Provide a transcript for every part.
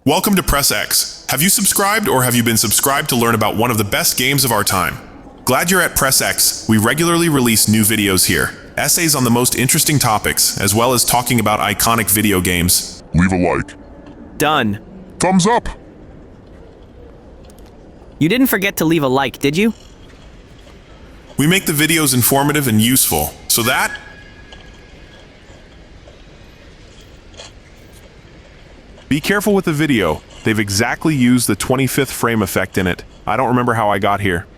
Welcome to PressX. Have you subscribed or have you been subscribed to learn about one of the best games of our time? Glad you're at PressX. We regularly release new videos here. Essays on the most interesting topics, as well as talking about iconic video games. Leave a like. Done. Thumbs up! You didn't forget to leave a like, did you? We make the videos informative and useful, so that... Be careful with the video. They've exactly used the 25th frame effect in it. I don't remember how I got here.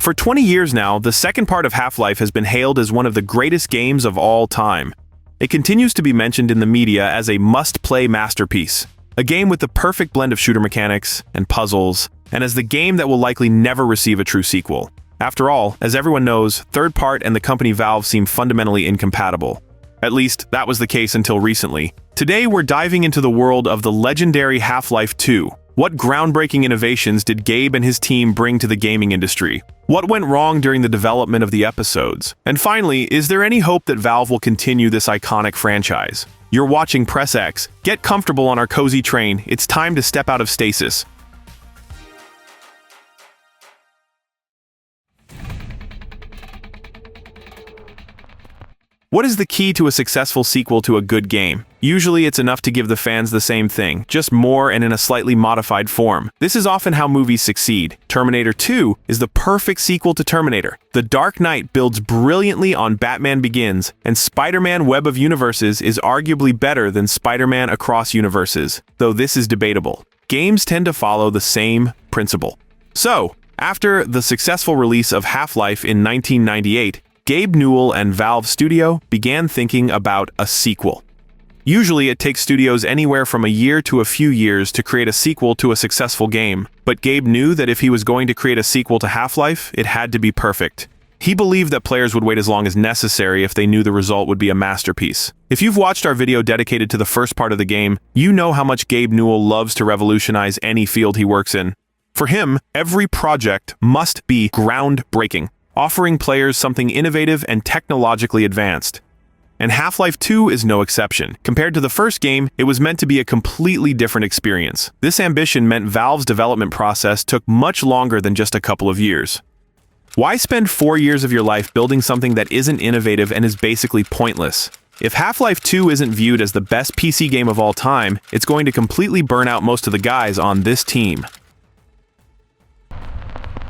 For 20 years now, the second part of Half-Life has been hailed as one of the greatest games of all time. It continues to be mentioned in the media as a must-play masterpiece, a game with the perfect blend of shooter mechanics and puzzles, and as the game that will likely never receive a true sequel. After all, as everyone knows, Third Part and the company Valve seem fundamentally incompatible. At least, that was the case until recently. Today, we're diving into the world of the legendary Half-Life 2. What groundbreaking innovations did Gabe and his team bring to the gaming industry? What went wrong during the development of the episodes? And finally, is there any hope that Valve will continue this iconic franchise? You're watching PressX. Get comfortable on our cozy train. It's time to step out of stasis. What is the key to a successful sequel to a good game? Usually it's enough to give the fans the same thing, just more and in a slightly modified form. This is often how movies succeed. Terminator 2 is the perfect sequel to Terminator. The Dark Knight builds brilliantly on Batman Begins, and Spider-Man Web of Universes is arguably better than Spider-Man Across Universes, though this is debatable. Games tend to follow the same principle. So, after the successful release of Half-Life in 1998, Gabe Newell and Valve Studio began thinking about a sequel. Usually it takes studios anywhere from a year to a few years to create a sequel to a successful game, but Gabe knew that if he was going to create a sequel to Half-Life, it had to be perfect. He believed that players would wait as long as necessary if they knew the result would be a masterpiece. If you've watched our video dedicated to the first part of the game, you know how much Gabe Newell loves to revolutionize any field he works in. For him, every project must be groundbreaking, offering players something innovative and technologically advanced. And Half-Life 2 is no exception. Compared to the first game, it was meant to be a completely different experience. This ambition meant Valve's development process took much longer than just a couple of years. Why spend 4 years of your life building something that isn't innovative and is basically pointless? If Half-Life 2 isn't viewed as the best PC game of all time, it's going to completely burn out most of the guys on this team.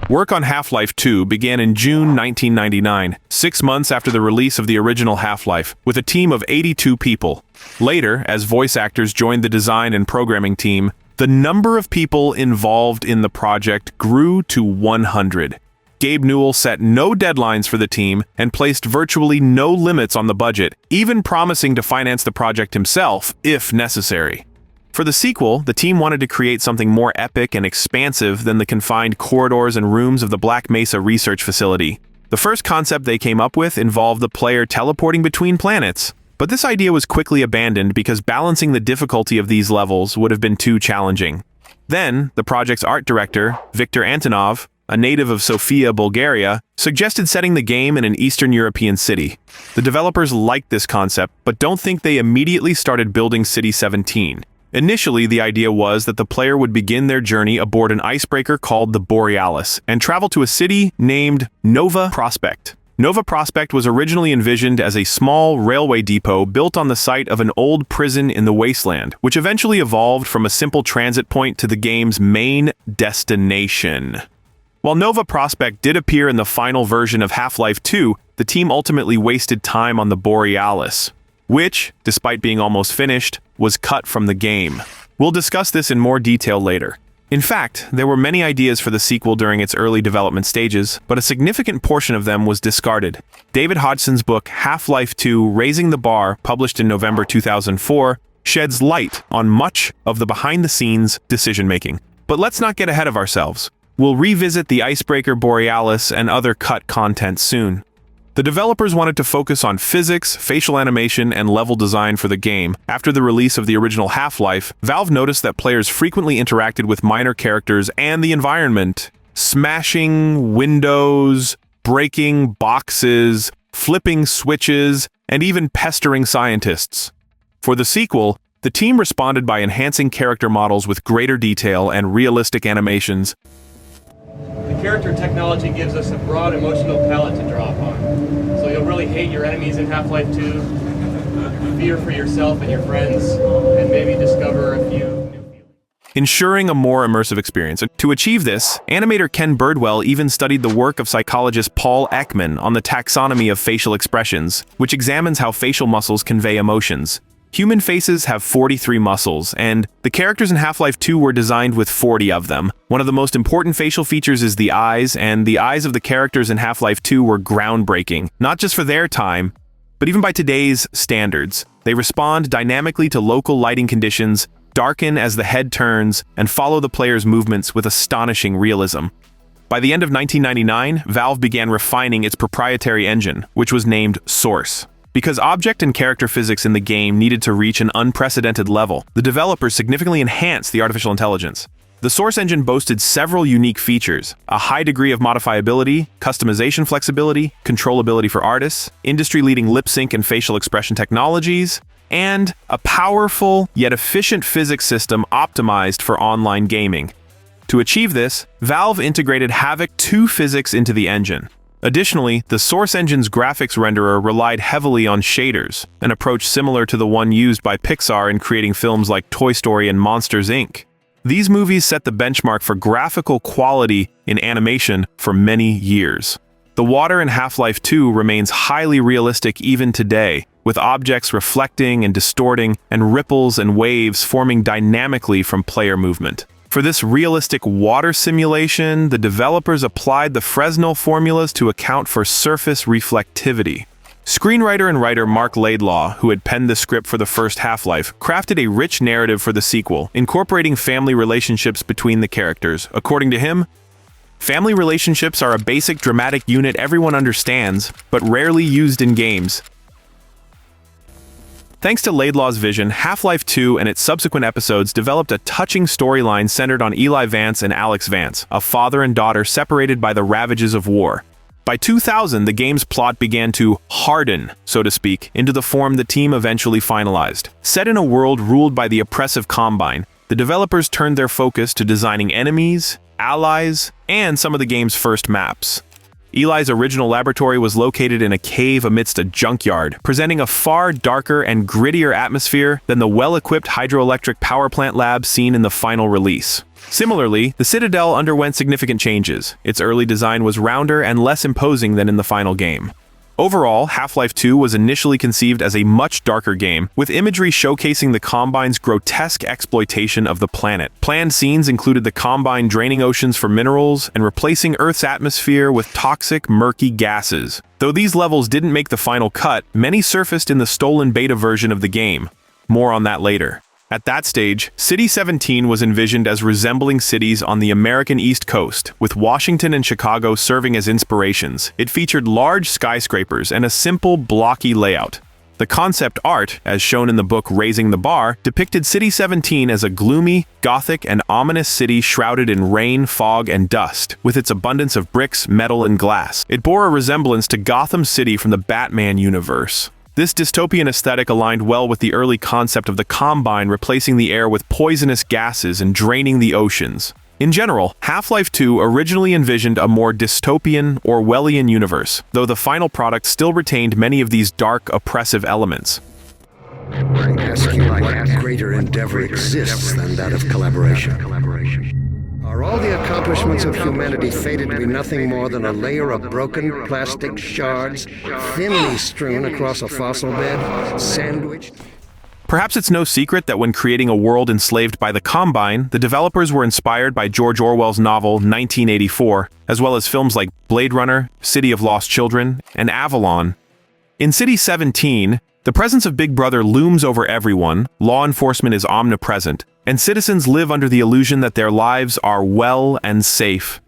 Work on Half-Life 2 began in June 1999, 6 months after the release of the original Half-Life, with a team of 82 people. Later, as voice actors joined the design and programming team, the number of people involved in the project grew to 100. Gabe Newell set no deadlines for the team and placed virtually no limits on the budget, even promising to finance the project himself, if necessary. For the sequel, the team wanted to create something more epic and expansive than the confined corridors and rooms of the Black Mesa research facility. The first concept they came up with involved the player teleporting between planets, but this idea was quickly abandoned because balancing the difficulty of these levels would have been too challenging. Then, the project's art director, Viktor Antonov, a native of Sofia, Bulgaria, suggested setting the game in an Eastern European city. The developers liked this concept, but don't think they immediately started building City 17. Initially, the idea was that the player would begin their journey aboard an icebreaker called the Borealis and travel to a city named Nova Prospekt. Nova Prospekt was originally envisioned as a small railway depot built on the site of an old prison in the wasteland, which eventually evolved from a simple transit point to the game's main destination. While Nova Prospekt did appear in the final version of Half-Life 2, the team ultimately wasted time on the Borealis, which, despite being almost finished, was cut from the game. We'll discuss this in more detail later. In fact, there were many ideas for the sequel during its early development stages, but a significant portion of them was discarded. David Hodgson's book Half-Life 2: Raising the Bar, published in November 2004, sheds light on much of the behind-the-scenes decision-making. But let's not get ahead of ourselves. We'll revisit the icebreaker Borealis and other cut content soon. The developers wanted to focus on physics, facial animation, and level design for the game. After the release of the original Half-Life, Valve noticed that players frequently interacted with minor characters and the environment, smashing windows, breaking boxes, flipping switches, and even pestering scientists. For the sequel, The team responded by enhancing character models with greater detail and realistic animations. The character technology gives us a broad emotional palette to draw upon. So you'll really hate your enemies in Half-Life 2, fear for yourself and your friends, and maybe discover a few new feelings. Ensuring a more immersive experience. To achieve this, animator Ken Birdwell even studied the work of psychologist Paul Ekman on the taxonomy of facial expressions, which examines how facial muscles convey emotions. Human faces have 43 muscles, and the characters in Half-Life 2 were designed with 40 of them. One of the most important facial features is the eyes, and the eyes of the characters in Half-Life 2 were groundbreaking, not just for their time, but even by today's standards. They respond dynamically to local lighting conditions, darken as the head turns, and follow the player's movements with astonishing realism. By the end of 1999, Valve began refining its proprietary engine, which was named Source. Because object and character physics in the game needed to reach an unprecedented level, the developers significantly enhanced the artificial intelligence. The Source engine boasted several unique features: a high degree of modifiability, customization flexibility, controllability for artists, industry-leading lip sync and facial expression technologies, and a powerful yet efficient physics system optimized for online gaming. To achieve this, Valve integrated Havoc 2 physics into the engine. Additionally, the Source engine's graphics renderer relied heavily on shaders, an approach similar to the one used by Pixar in creating films like Toy Story and Monsters, Inc. These movies set the benchmark for graphical quality in animation for many years. The water in Half-Life 2 remains highly realistic even today, with objects reflecting and distorting, and ripples and waves forming dynamically from player movement. For this realistic water simulation, the developers applied the Fresnel formulas to account for surface reflectivity. Screenwriter and writer Mark Laidlaw, who had penned the script for the first Half-Life, crafted a rich narrative for the sequel, incorporating family relationships between the characters. According to him, family relationships are a basic dramatic unit everyone understands, but rarely used in games. Thanks to Laidlaw's vision, Half-Life 2 and its subsequent episodes developed a touching storyline centered on Eli Vance and Alex Vance, a father and daughter separated by the ravages of war. By 2000, the game's plot began to harden, so to speak, into the form the team eventually finalized. Set in a world ruled by the oppressive Combine, the developers turned their focus to designing enemies, allies, and some of the game's first maps. Eli's original laboratory was located in a cave amidst a junkyard, presenting a far darker and grittier atmosphere than the well-equipped hydroelectric power plant lab seen in the final release. Similarly, the Citadel underwent significant changes. Its early design was rounder and less imposing than in the final game. Overall, Half-Life 2 was initially conceived as a much darker game, with imagery showcasing the Combine's grotesque exploitation of the planet. Planned scenes included the Combine draining oceans for minerals and replacing Earth's atmosphere with toxic, murky gases. Though these levels didn't make the final cut, many surfaced in the stolen beta version of the game. More on that later. At that stage, City 17 was envisioned as resembling cities on the American East Coast, with Washington and Chicago serving as inspirations. It featured large skyscrapers and a simple, blocky layout. The concept art, as shown in the book Raising the Bar, depicted City 17 as a gloomy, gothic, and ominous city shrouded in rain, fog, and dust, with its abundance of bricks, metal, and glass. It bore a resemblance to Gotham City from the Batman universe. This dystopian aesthetic aligned well with the early concept of the Combine replacing the air with poisonous gases and draining the oceans. In general, Half-Life 2 originally envisioned a more dystopian, Orwellian universe, though the final product still retained many of these dark, oppressive elements. I ask you, what greater endeavor exists than that of collaboration? Are all the accomplishments of humanity fated to be nothing more than a layer of broken plastic shards, thinly strewn across a fossil bed, sandwiched? Perhaps it's no secret that when creating a world enslaved by the Combine, the developers were inspired by George Orwell's novel 1984, as well as films like Blade Runner, City of Lost Children, and Avalon. In City 17, the presence of Big Brother looms over everyone, law enforcement is omnipresent, and citizens live under the illusion that their lives are well and safe.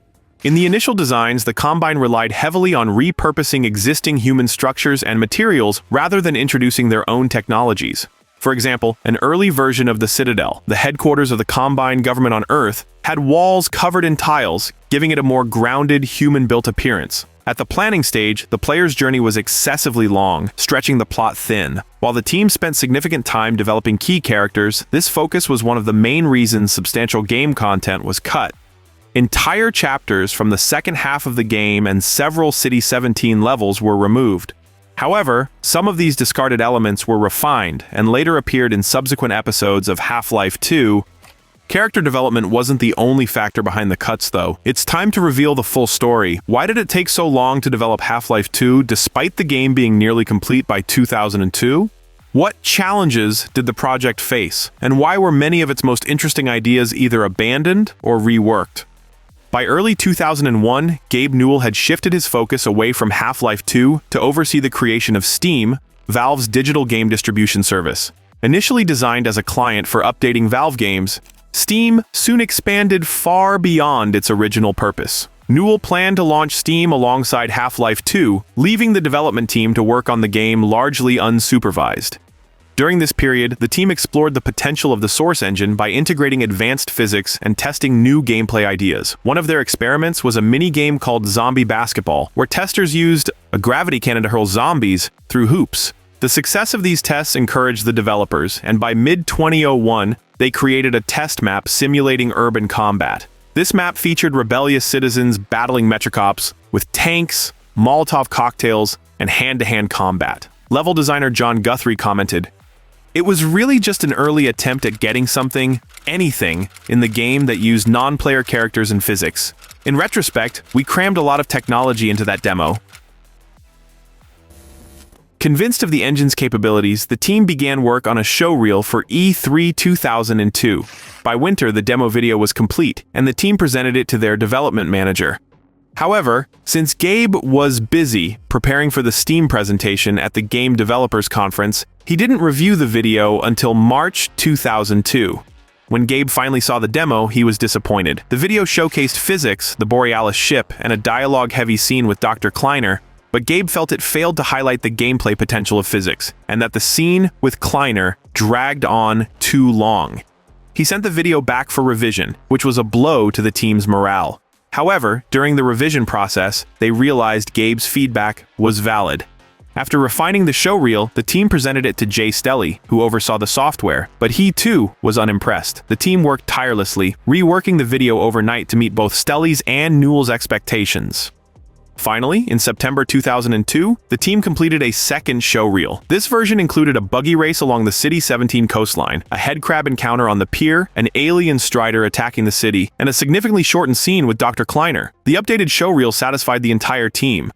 In the initial designs, the Combine relied heavily on repurposing existing human structures and materials rather than introducing their own technologies. For example, an early version of the Citadel, the headquarters of the Combine government on Earth, had walls covered in tiles, giving it a more grounded, human-built appearance. At the planning stage, the player's journey was excessively long, stretching the plot thin. While the team spent significant time developing key characters, this focus was one of the main reasons substantial game content was cut. Entire chapters from the second half of the game and several City 17 levels were removed. However, some of these discarded elements were refined and later appeared in subsequent episodes of Half-Life 2. Character development wasn't the only factor behind the cuts, though. It's time to reveal the full story. Why did it take so long to develop Half-Life 2 despite the game being nearly complete by 2002? What challenges did the project face, and why were many of its most interesting ideas either abandoned or reworked? By early 2001, Gabe Newell had shifted his focus away from Half-Life 2 to oversee the creation of Steam, Valve's digital game distribution service. Initially designed as a client for updating Valve games, Steam soon expanded far beyond its original purpose. Newell planned to launch Steam alongside Half-Life 2, leaving the development team to work on the game largely unsupervised. During this period, the team explored the potential of the Source engine by integrating advanced physics and testing new gameplay ideas. One of their experiments was a mini-game called Zombie Basketball, where testers used a gravity cannon to hurl zombies through hoops. The success of these tests encouraged the developers, and by mid-2001, they created a test map simulating urban combat. This map featured rebellious citizens battling Metrocops with tanks, Molotov cocktails, and hand-to-hand combat. Level designer John Guthrie commented, "It was really just an early attempt at getting anything, in the game that used non-player characters and physics. In retrospect, we crammed a lot of technology into that demo." Convinced of the engine's capabilities, the team began work on a showreel for E3 2002. By winter, the demo video was complete, and the team presented it to their development manager. However, since Gabe was busy preparing for the Steam presentation at the Game Developers Conference, he didn't review the video until March 2002. When Gabe finally saw the demo, he was disappointed. The video showcased physics, the Borealis ship, and a dialogue-heavy scene with Dr. Kleiner, but Gabe felt it failed to highlight the gameplay potential of physics, and that the scene with Kleiner dragged on too long. He sent the video back for revision, which was a blow to the team's morale. However, during the revision process, they realized Gabe's feedback was valid. After refining the showreel, the team presented it to Jay Stelly, who oversaw the software, but he too was unimpressed. The team worked tirelessly, reworking the video overnight to meet both Stelly's and Newell's expectations. Finally, in September 2002, the team completed a second showreel. This version included a buggy race along the City 17 coastline, a headcrab encounter on the pier, an alien strider attacking the city, and a significantly shortened scene with Dr. Kleiner. The updated showreel satisfied the entire team.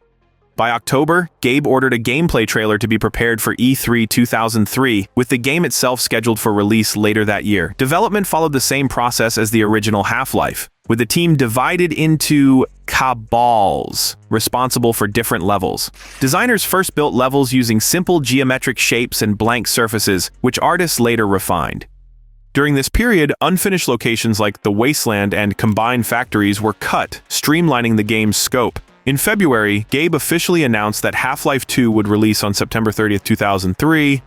By October, Gabe ordered a gameplay trailer to be prepared for E3 2003, with the game itself scheduled for release later that year. Development followed the same process as the original Half-Life, with the team divided into cabals, responsible for different levels. Designers first built levels using simple geometric shapes and blank surfaces, which artists later refined. During this period, unfinished locations like the Wasteland and combined factories were cut, streamlining the game's scope. In February, Gabe officially announced that Half-Life 2 would release on September 30th, 2003.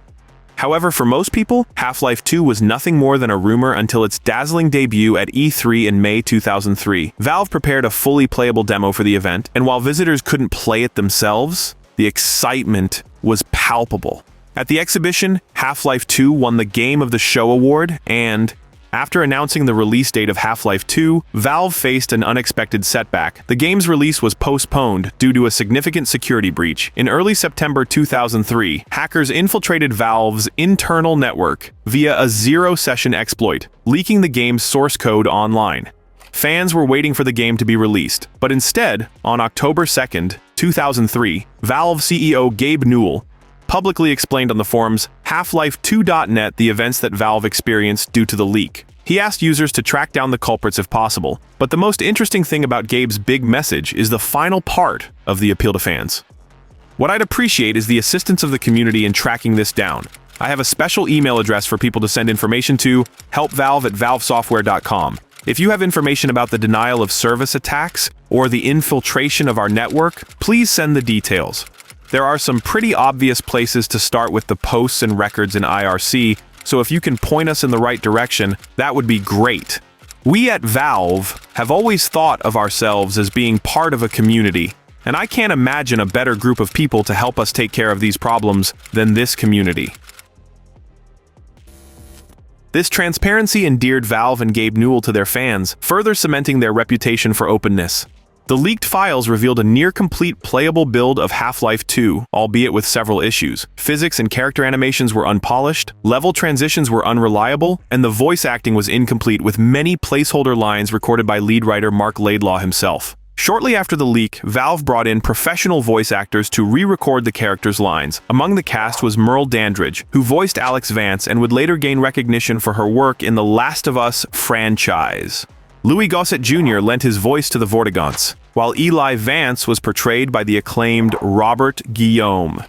However, for most people, Half-Life 2 was nothing more than a rumor until its dazzling debut at E3 in May 2003. Valve prepared a fully playable demo for the event, and while visitors couldn't play it themselves, the excitement was palpable. At the exhibition, Half-Life 2 won the Game of the Show award, and after announcing the release date of Half-Life 2, Valve faced an unexpected setback. The game's release was postponed due to a significant security breach. In early September 2003, hackers infiltrated Valve's internal network via a zero-session exploit, leaking the game's source code online. Fans were waiting for the game to be released, but instead, on October 2nd, 2003, Valve CEO Gabe Newell publicly explained on the forums Half-Life2.net the events that Valve experienced due to the leak. He asked users to track down the culprits if possible, but the most interesting thing about Gabe's big message is the final part of the appeal to fans. What I'd appreciate is the assistance of the community in tracking this down. I have a special email address for people to send information to, helpvalve@valvesoftware.com. If you have information about the denial of service attacks or the infiltration of our network, please send the details. There are some pretty obvious places to start with the posts and records in IRC, so if you can point us in the right direction, that would be great. We at Valve have always thought of ourselves as being part of a community, And I can't imagine a better group of people to help us take care of these problems than this community. This transparency endeared Valve and Gabe Newell to their fans, further cementing their reputation for openness. The leaked files revealed a near-complete playable build of Half-Life 2, albeit with several issues. Physics and character animations were unpolished, level transitions were unreliable, and the voice acting was incomplete, with many placeholder lines recorded by lead writer Mark Laidlaw himself. Shortly after the leak, Valve brought in professional voice actors to re-record the characters' lines. Among the cast was Merle Dandridge, who voiced Alex Vance and would later gain recognition for her work in the Last of Us franchise. Louis Gossett Jr. lent his voice to the Vortigaunts, while Eli Vance was portrayed by the acclaimed Robert Guillaume.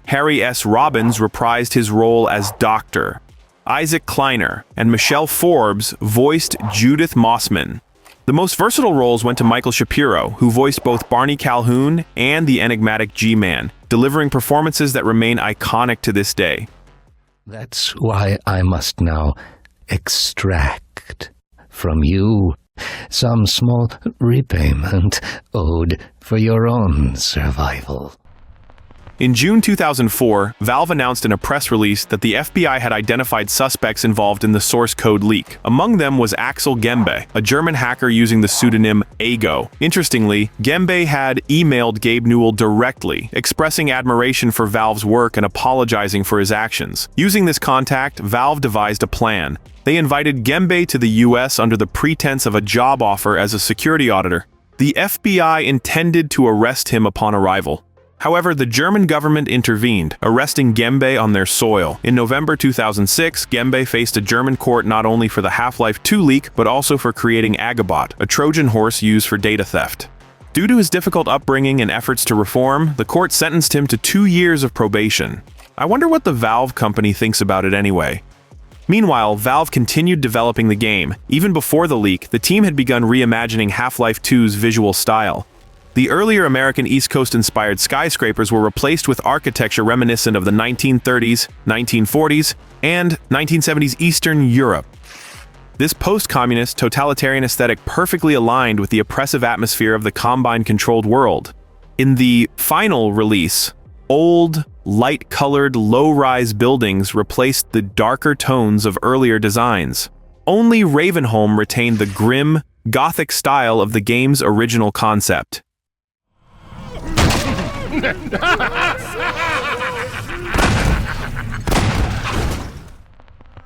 Harry S. Robbins reprised his role as Doctor. Isaac Kleiner and Michelle Forbes voiced Judith Mossman. The most versatile roles went to Michael Shapiro, who voiced both Barney Calhoun and the enigmatic G-Man, delivering performances that remain iconic to this day. That's why I must now extract from you some small repayment owed for your own survival. In June 2004, Valve announced in a press release that the FBI had identified suspects involved in the source code leak. Among them was Axel Gembe, a German hacker using the pseudonym Ago. Interestingly, Gembe had emailed Gabe Newell directly, expressing admiration for Valve's work and apologizing for his actions. Using this contact, Valve devised a plan. They invited Gembe to the US under the pretense of a job offer as a security auditor. The FBI intended to arrest him upon arrival. However, the German government intervened, arresting Gembe on their soil. In November 2006, Gembe faced a German court not only for the Half-Life 2 leak, but also for creating Agabot, a Trojan horse used for data theft. Due to his difficult upbringing and efforts to reform, the court sentenced him to 2 years of probation. I wonder what the Valve company thinks about it anyway. Meanwhile, Valve continued developing the game. Even before the leak, the team had begun reimagining Half-Life 2's visual style. The earlier American East Coast-inspired skyscrapers were replaced with architecture reminiscent of the 1930s, 1940s, and 1970s Eastern Europe. This post-communist, totalitarian aesthetic perfectly aligned with the oppressive atmosphere of the Combine-controlled world. In the final release, old, light-colored, low-rise buildings replaced the darker tones of earlier designs. Only Ravenholm retained the grim, Gothic style of the game's original concept.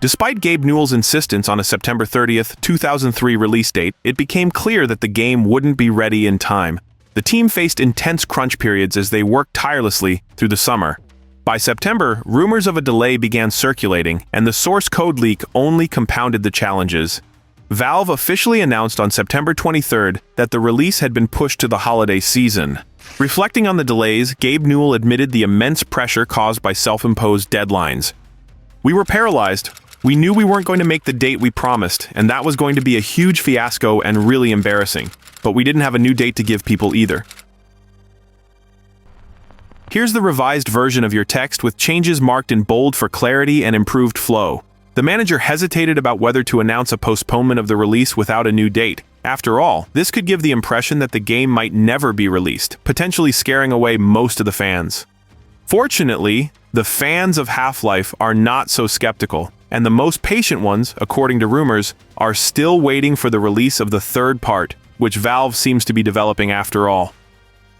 Despite Gabe Newell's insistence on a September 30th, 2003 release date, it became clear that the game wouldn't be ready in time. The team faced intense crunch periods as they worked tirelessly through the summer. By September, rumors of a delay began circulating, and the source code leak only compounded the challenges. Valve officially announced on September 23rd that the release had been pushed to the holiday season. Reflecting on the delays, Gabe Newell admitted the immense pressure caused by self-imposed deadlines. "We were paralyzed. We knew we weren't going to make the date we promised, and that was going to be a huge fiasco and really embarrassing. But we didn't have a new date to give people either." Here's the revised version of your text with changes marked in bold for clarity and improved flow. The manager hesitated about whether to announce a postponement of the release without a new date. After all, this could give the impression that the game might never be released, potentially scaring away most of the fans. Fortunately, the fans of Half-Life are not so skeptical, and the most patient ones, according to rumors, are still waiting for the release of the third part, which Valve seems to be developing after all.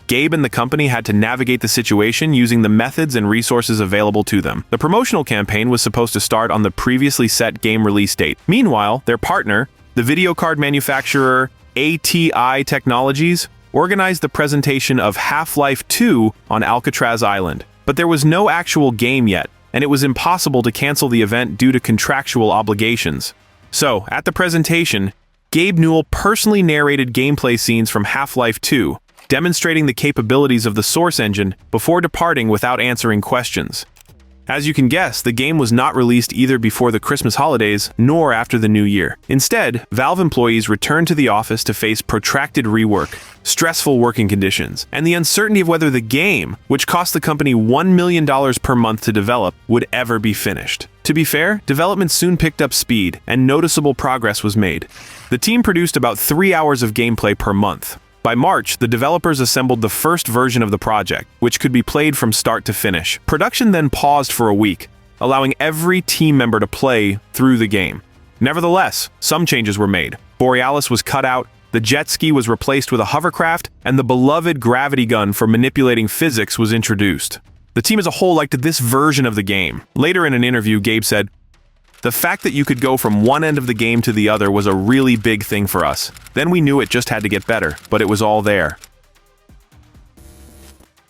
Gabe and the company had to navigate the situation using the methods and resources available to them. The promotional campaign was supposed to start on the previously set game release date. Meanwhile, their partner, the video card manufacturer ATI Technologies, organized the presentation of Half-Life 2 on Alcatraz Island. But there was no actual game yet, and it was impossible to cancel the event due to contractual obligations. So, at the presentation, Gabe Newell personally narrated gameplay scenes from Half-Life 2, demonstrating the capabilities of the source engine before departing without answering questions. As you can guess, the game was not released either before the Christmas holidays nor after the New Year. Instead, Valve employees returned to the office to face protracted rework, stressful working conditions, and the uncertainty of whether the game, which cost the company $1 million per month to develop, would ever be finished. To be fair, development soon picked up speed, and noticeable progress was made. The team produced about 3 hours of gameplay per month. By March, the developers assembled the first version of the project, which could be played from start to finish. Production then paused for a week, allowing every team member to play through the game. Nevertheless, some changes were made. Borealis was cut out, the jet ski was replaced with a hovercraft, and the beloved gravity gun for manipulating physics was introduced. The team as a whole liked this version of the game. Later in an interview, Gabe said, "The fact that you could go from one end of the game to the other was a really big thing for us. Then we knew it just had to get better, but it was all there."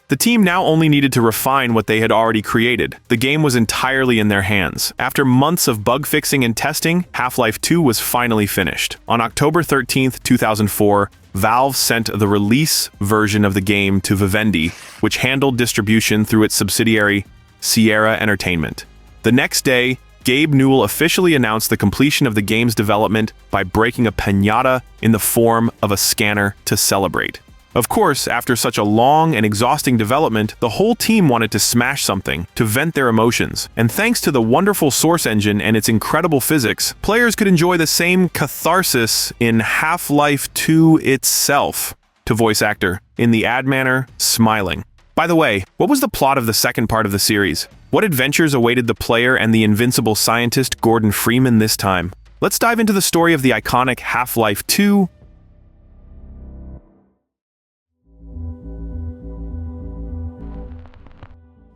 The team now only needed to refine what they had already created. The game was entirely in their hands. After months of bug fixing and testing, Half-Life 2 was finally finished. On October 13th, 2004, Valve sent the release version of the game to Vivendi, which handled distribution through its subsidiary, Sierra Entertainment. The next day, Gabe Newell officially announced the completion of the game's development by breaking a piñata in the form of a scanner to celebrate. Of course, after such a long and exhausting development, the whole team wanted to smash something, to vent their emotions. And thanks to the wonderful Source engine and its incredible physics, players could enjoy the same catharsis in Half-Life 2 itself. To voice actor, in the ad manner, smiling. By the way, what was the plot of the second part of the series? What adventures awaited the player and the invincible scientist Gordon Freeman this time? Let's dive into the story of the iconic Half-Life 2.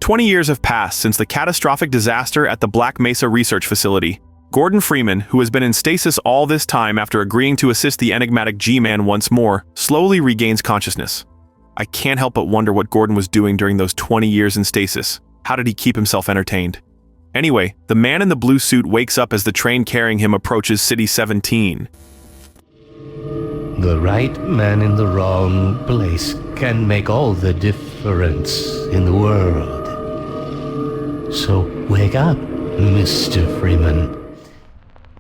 "20 years have passed since the catastrophic disaster at the Black Mesa Research Facility. Gordon Freeman, who has been in stasis all this time after agreeing to assist the enigmatic G-Man once more, slowly regains consciousness. I can't help but wonder what Gordon was doing during those 20 years in stasis. How did he keep himself entertained? Anyway, the man in the blue suit wakes up as the train carrying him approaches City 17. The right man in the wrong place can make all the difference in the world. So wake up, Mr. Freeman."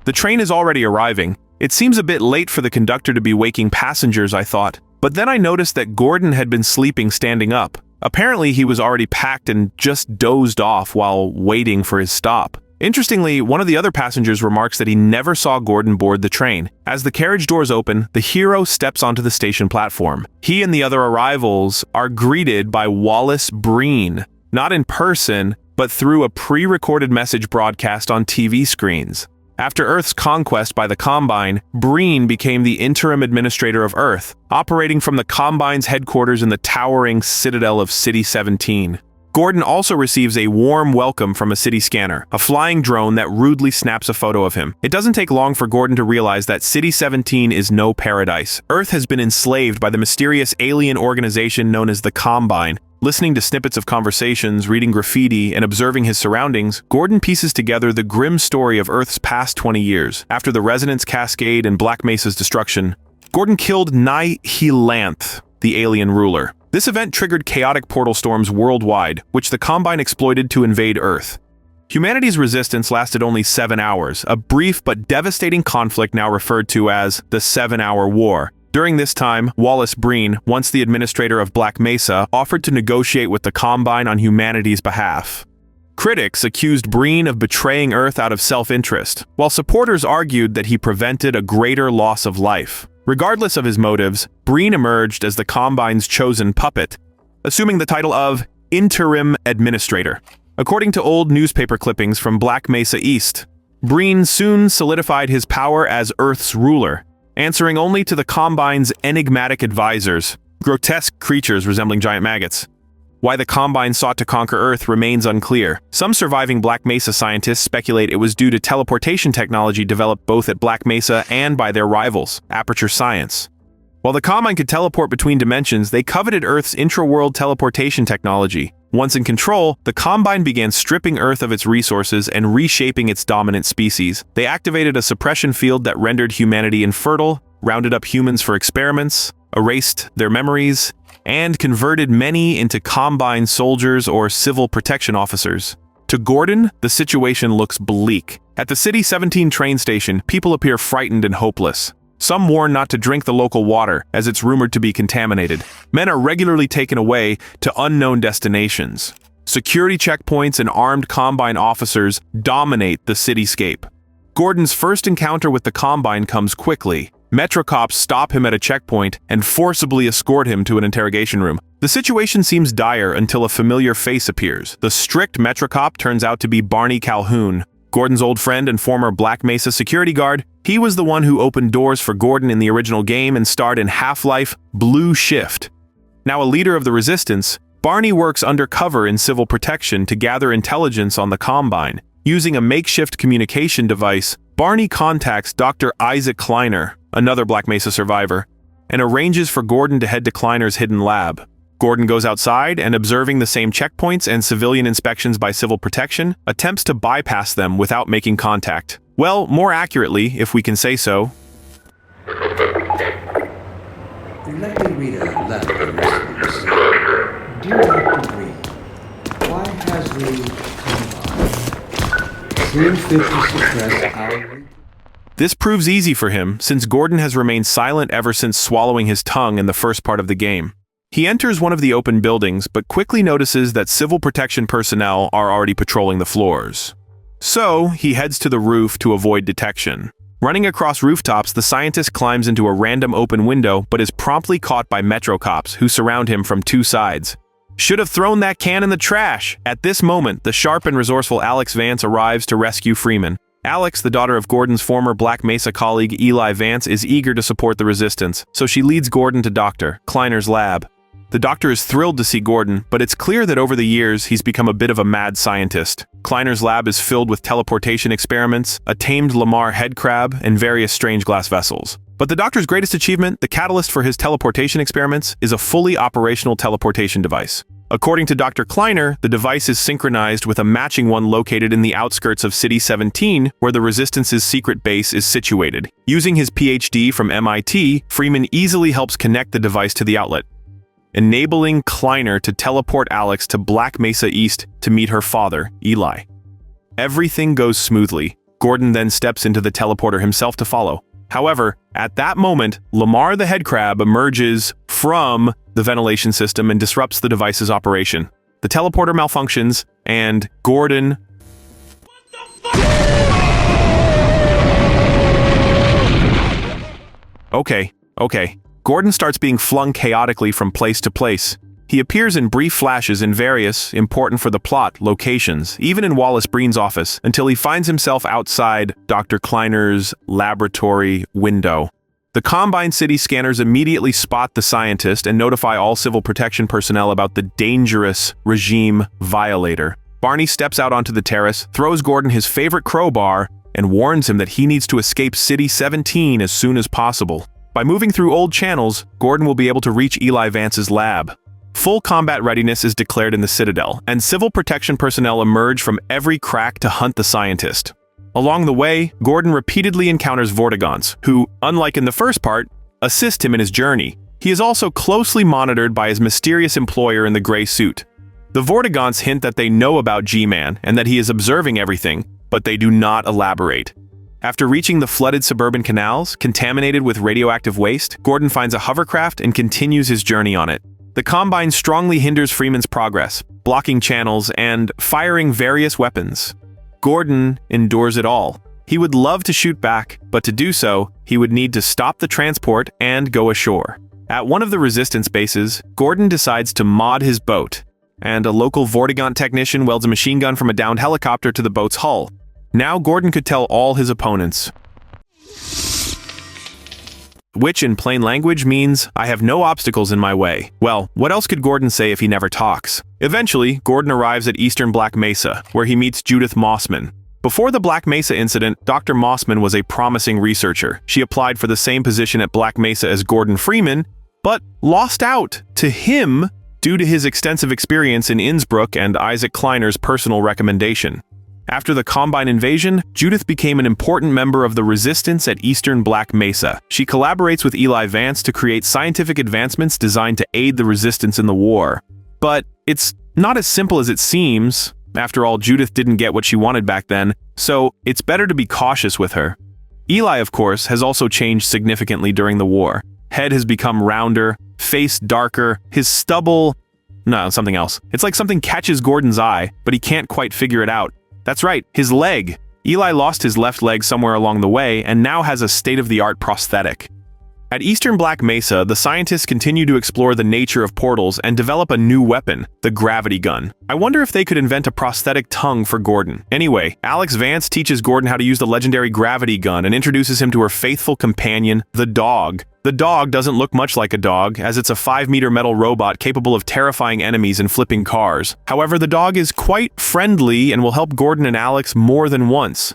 The train is already arriving. It seems a bit late for the conductor to be waking passengers, I thought. But then I noticed that Gordon had been sleeping standing up. Apparently, he was already packed and just dozed off while waiting for his stop. Interestingly, one of the other passengers remarks that he never saw Gordon board the train. As the carriage doors open, the hero steps onto the station platform. He and the other arrivals are greeted by Wallace Breen, not in person, but through a pre-recorded message broadcast on TV screens. After Earth's conquest by the Combine, Breen became the interim administrator of Earth, operating from the Combine's headquarters in the towering citadel of City 17. Gordon also receives a warm welcome from a city scanner, a flying drone that rudely snaps a photo of him. It doesn't take long for Gordon to realize that City 17 is no paradise. Earth has been enslaved by the mysterious alien organization known as the Combine. Listening to snippets of conversations, reading graffiti, and observing his surroundings, Gordon pieces together the grim story of Earth's past 20 years. After the Resonance Cascade and Black Mesa's destruction, Gordon killed Nihilanth, the alien ruler. This event triggered chaotic portal storms worldwide, which the Combine exploited to invade Earth. Humanity's resistance lasted only 7 hours, a brief but devastating conflict now referred to as the 7-Hour War. During this time, Wallace Breen, once the administrator of Black Mesa, offered to negotiate with the Combine on humanity's behalf. Critics accused Breen of betraying Earth out of self-interest, while supporters argued that he prevented a greater loss of life. Regardless of his motives, Breen emerged as the Combine's chosen puppet, assuming the title of Interim Administrator. According to old newspaper clippings from Black Mesa East, Breen soon solidified his power as Earth's ruler, answering only to the Combine's enigmatic advisors, grotesque creatures resembling giant maggots. Why the Combine sought to conquer Earth remains unclear. Some surviving Black Mesa scientists speculate it was due to teleportation technology developed both at Black Mesa and by their rivals, Aperture Science. While the Combine could teleport between dimensions, they coveted Earth's intra-world teleportation technology. Once in control, the Combine began stripping Earth of its resources and reshaping its dominant species. They activated a suppression field that rendered humanity infertile, rounded up humans for experiments, erased their memories, and converted many into Combine soldiers or civil protection officers. To Gordon, the situation looks bleak. At the City 17 train station, people appear frightened and hopeless. Some warn not to drink the local water, as it's rumored to be contaminated. Men are regularly taken away to unknown destinations. Security checkpoints and armed Combine officers dominate the cityscape. Gordon's first encounter with the Combine comes quickly. Metro cops stop him at a checkpoint and forcibly escort him to an interrogation room. The situation seems dire until a familiar face appears. The strict Metro cop turns out to be Barney Calhoun, Gordon's old friend and former Black Mesa security guard. He was the one who opened doors for Gordon in the original game and starred in Half-Life Blue Shift. Now a leader of the Resistance, Barney works undercover in civil protection to gather intelligence on the Combine. Using a makeshift communication device, Barney contacts Dr. Isaac Kleiner, another Black Mesa survivor, and arranges for Gordon to head to Kleiner's hidden lab. Gordon goes outside and, observing the same checkpoints and civilian inspections by civil protection, attempts to bypass them without making contact. Well, more accurately, if we can say so. Let me read a letter from Mr. Dear Dr. Green, why has the Combine seen fit to suppress our... This proves easy for him, since Gordon has remained silent ever since swallowing his tongue in the first part of the game. He enters one of the open buildings, but quickly notices that civil protection personnel are already patrolling the floors. So, he heads to the roof to avoid detection. Running across rooftops, the scientist climbs into a random open window, but is promptly caught by Metro cops, who surround him from two sides. Should have thrown that can in the trash! At this moment, the sharp and resourceful Alex Vance arrives to rescue Freeman. Alex, the daughter of Gordon's former Black Mesa colleague Eli Vance, is eager to support the Resistance, so she leads Gordon to Dr. Kleiner's lab. The doctor is thrilled to see Gordon, but it's clear that over the years he's become a bit of a mad scientist. Kleiner's lab is filled with teleportation experiments, a tamed Lamar head crab, and various strange glass vessels. But the doctor's greatest achievement, the catalyst for his teleportation experiments, is a fully operational teleportation device. According to Dr. Kleiner, the device is synchronized with a matching one located in the outskirts of City 17, where the Resistance's secret base is situated. Using his PhD from MIT, Freeman easily helps connect the device to the outlet, enabling Kleiner to teleport Alex to Black Mesa East to meet her father, Eli. Everything goes smoothly. Gordon then steps into the teleporter himself to follow. However, at that moment, Lamar the head crab emerges from the ventilation system and disrupts the device's operation. The teleporter malfunctions, and Gordon... Okay. Gordon starts being flung chaotically from place to place. He appears in brief flashes in various, important for the plot, locations, even in Wallace Breen's office, until he finds himself outside Dr. Kleiner's laboratory window. The Combine City scanners immediately spot the scientist and notify all civil protection personnel about the dangerous regime violator. Barney steps out onto the terrace, throws Gordon his favorite crowbar, and warns him that he needs to escape City 17 as soon as possible. By moving through old channels, Gordon will be able to reach Eli Vance's lab. Full combat readiness is declared in the Citadel, and civil protection personnel emerge from every crack to hunt the scientist. Along the way, Gordon repeatedly encounters Vortigaunts, who, unlike in the first part, assist him in his journey. He is also closely monitored by his mysterious employer in the gray suit. The Vortigaunts hint that they know about G-Man and that he is observing everything, but they do not elaborate. After reaching the flooded suburban canals, contaminated with radioactive waste, Gordon finds a hovercraft and continues his journey on it. The Combine strongly hinders Freeman's progress, blocking channels and firing various weapons. Gordon endures it all. He would love to shoot back, but to do so, he would need to stop the transport and go ashore. At one of the Resistance bases, Gordon decides to mod his boat, and a local Vortigaunt technician welds a machine gun from a downed helicopter to the boat's hull. Now Gordon could tell all his opponents, which in plain language means, I have no obstacles in my way. Well, what else could Gordon say if he never talks? Eventually, Gordon arrives at Eastern Black Mesa, where he meets Judith Mossman. Before the Black Mesa incident, Dr. Mossman was a promising researcher. She applied for the same position at Black Mesa as Gordon Freeman, but lost out to him due to his extensive experience in Innsbruck and Isaac Kleiner's personal recommendation. After the Combine invasion, Judith became an important member of the Resistance at Eastern Black Mesa. She collaborates with Eli Vance to create scientific advancements designed to aid the Resistance in the war. But it's not as simple as it seems. After all, Judith didn't get what she wanted back then, so it's better to be cautious with her. Eli, of course, has also changed significantly during the war. Head has become rounder, face darker, his stubble... No, something else. It's like something catches Gordon's eye, but he can't quite figure it out. That's right, his leg. Eli lost his left leg somewhere along the way and now has a state-of-the-art prosthetic. At Eastern Black Mesa, the scientists continue to explore the nature of portals and develop a new weapon, the gravity gun. I wonder if they could invent a prosthetic tongue for Gordon. Anyway, Alex Vance teaches Gordon how to use the legendary gravity gun and introduces him to her faithful companion, the dog. The dog doesn't look much like a dog, as it's a 5-meter metal robot capable of terrifying enemies and flipping cars. However, the dog is quite friendly and will help Gordon and Alex more than once.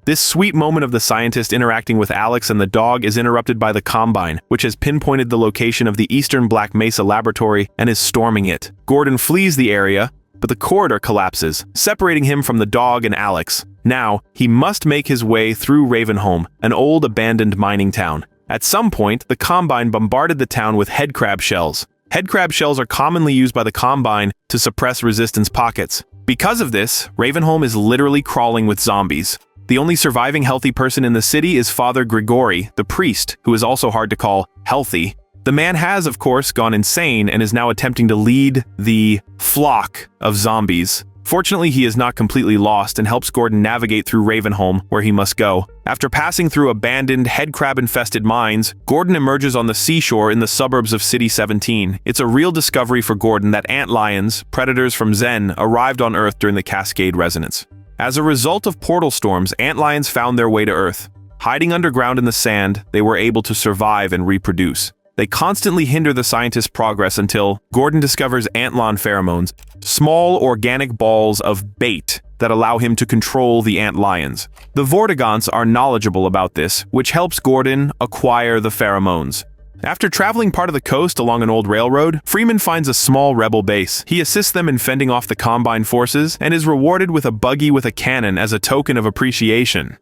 This sweet moment of the scientist interacting with Alex and the dog is interrupted by the Combine, which has pinpointed the location of the Eastern Black Mesa laboratory and is storming it. Gordon flees the area, but the corridor collapses, separating him from the dog and Alex. Now, he must make his way through Ravenholm, an old abandoned mining town. At some point, the Combine bombarded the town with headcrab shells. Headcrab shells are commonly used by the Combine to suppress resistance pockets. Because of this, Ravenholm is literally crawling with zombies. The only surviving healthy person in the city is Father Grigori, the priest, who is also hard to call healthy. The man has, of course, gone insane and is now attempting to lead the flock of zombies. Fortunately, he is not completely lost and helps Gordon navigate through Ravenholm, where he must go. After passing through abandoned, headcrab-infested mines, Gordon emerges on the seashore in the suburbs of City 17. It's a real discovery for Gordon that antlions, predators from Zen, arrived on Earth during the Cascade Resonance. As a result of portal storms, antlions found their way to Earth. Hiding underground in the sand, they were able to survive and reproduce. They constantly hinder the scientists' progress until Gordon discovers antlion pheromones, small organic balls of bait that allow him to control the antlions. The Vortigaunts are knowledgeable about this, which helps Gordon acquire the pheromones. After traveling part of the coast along an old railroad, Freeman finds a small rebel base. He assists them in fending off the Combine forces and is rewarded with a buggy with a cannon as a token of appreciation.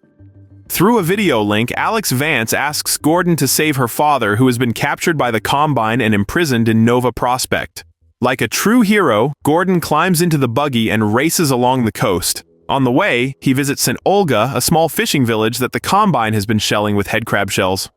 Through a video link, Alex Vance asks Gordon to save her father, who has been captured by the Combine and imprisoned in Nova Prospect. Like a true hero, Gordon climbs into the buggy and races along the coast. On the way, he visits St. Olga, a small fishing village that the Combine has been shelling with headcrab shells.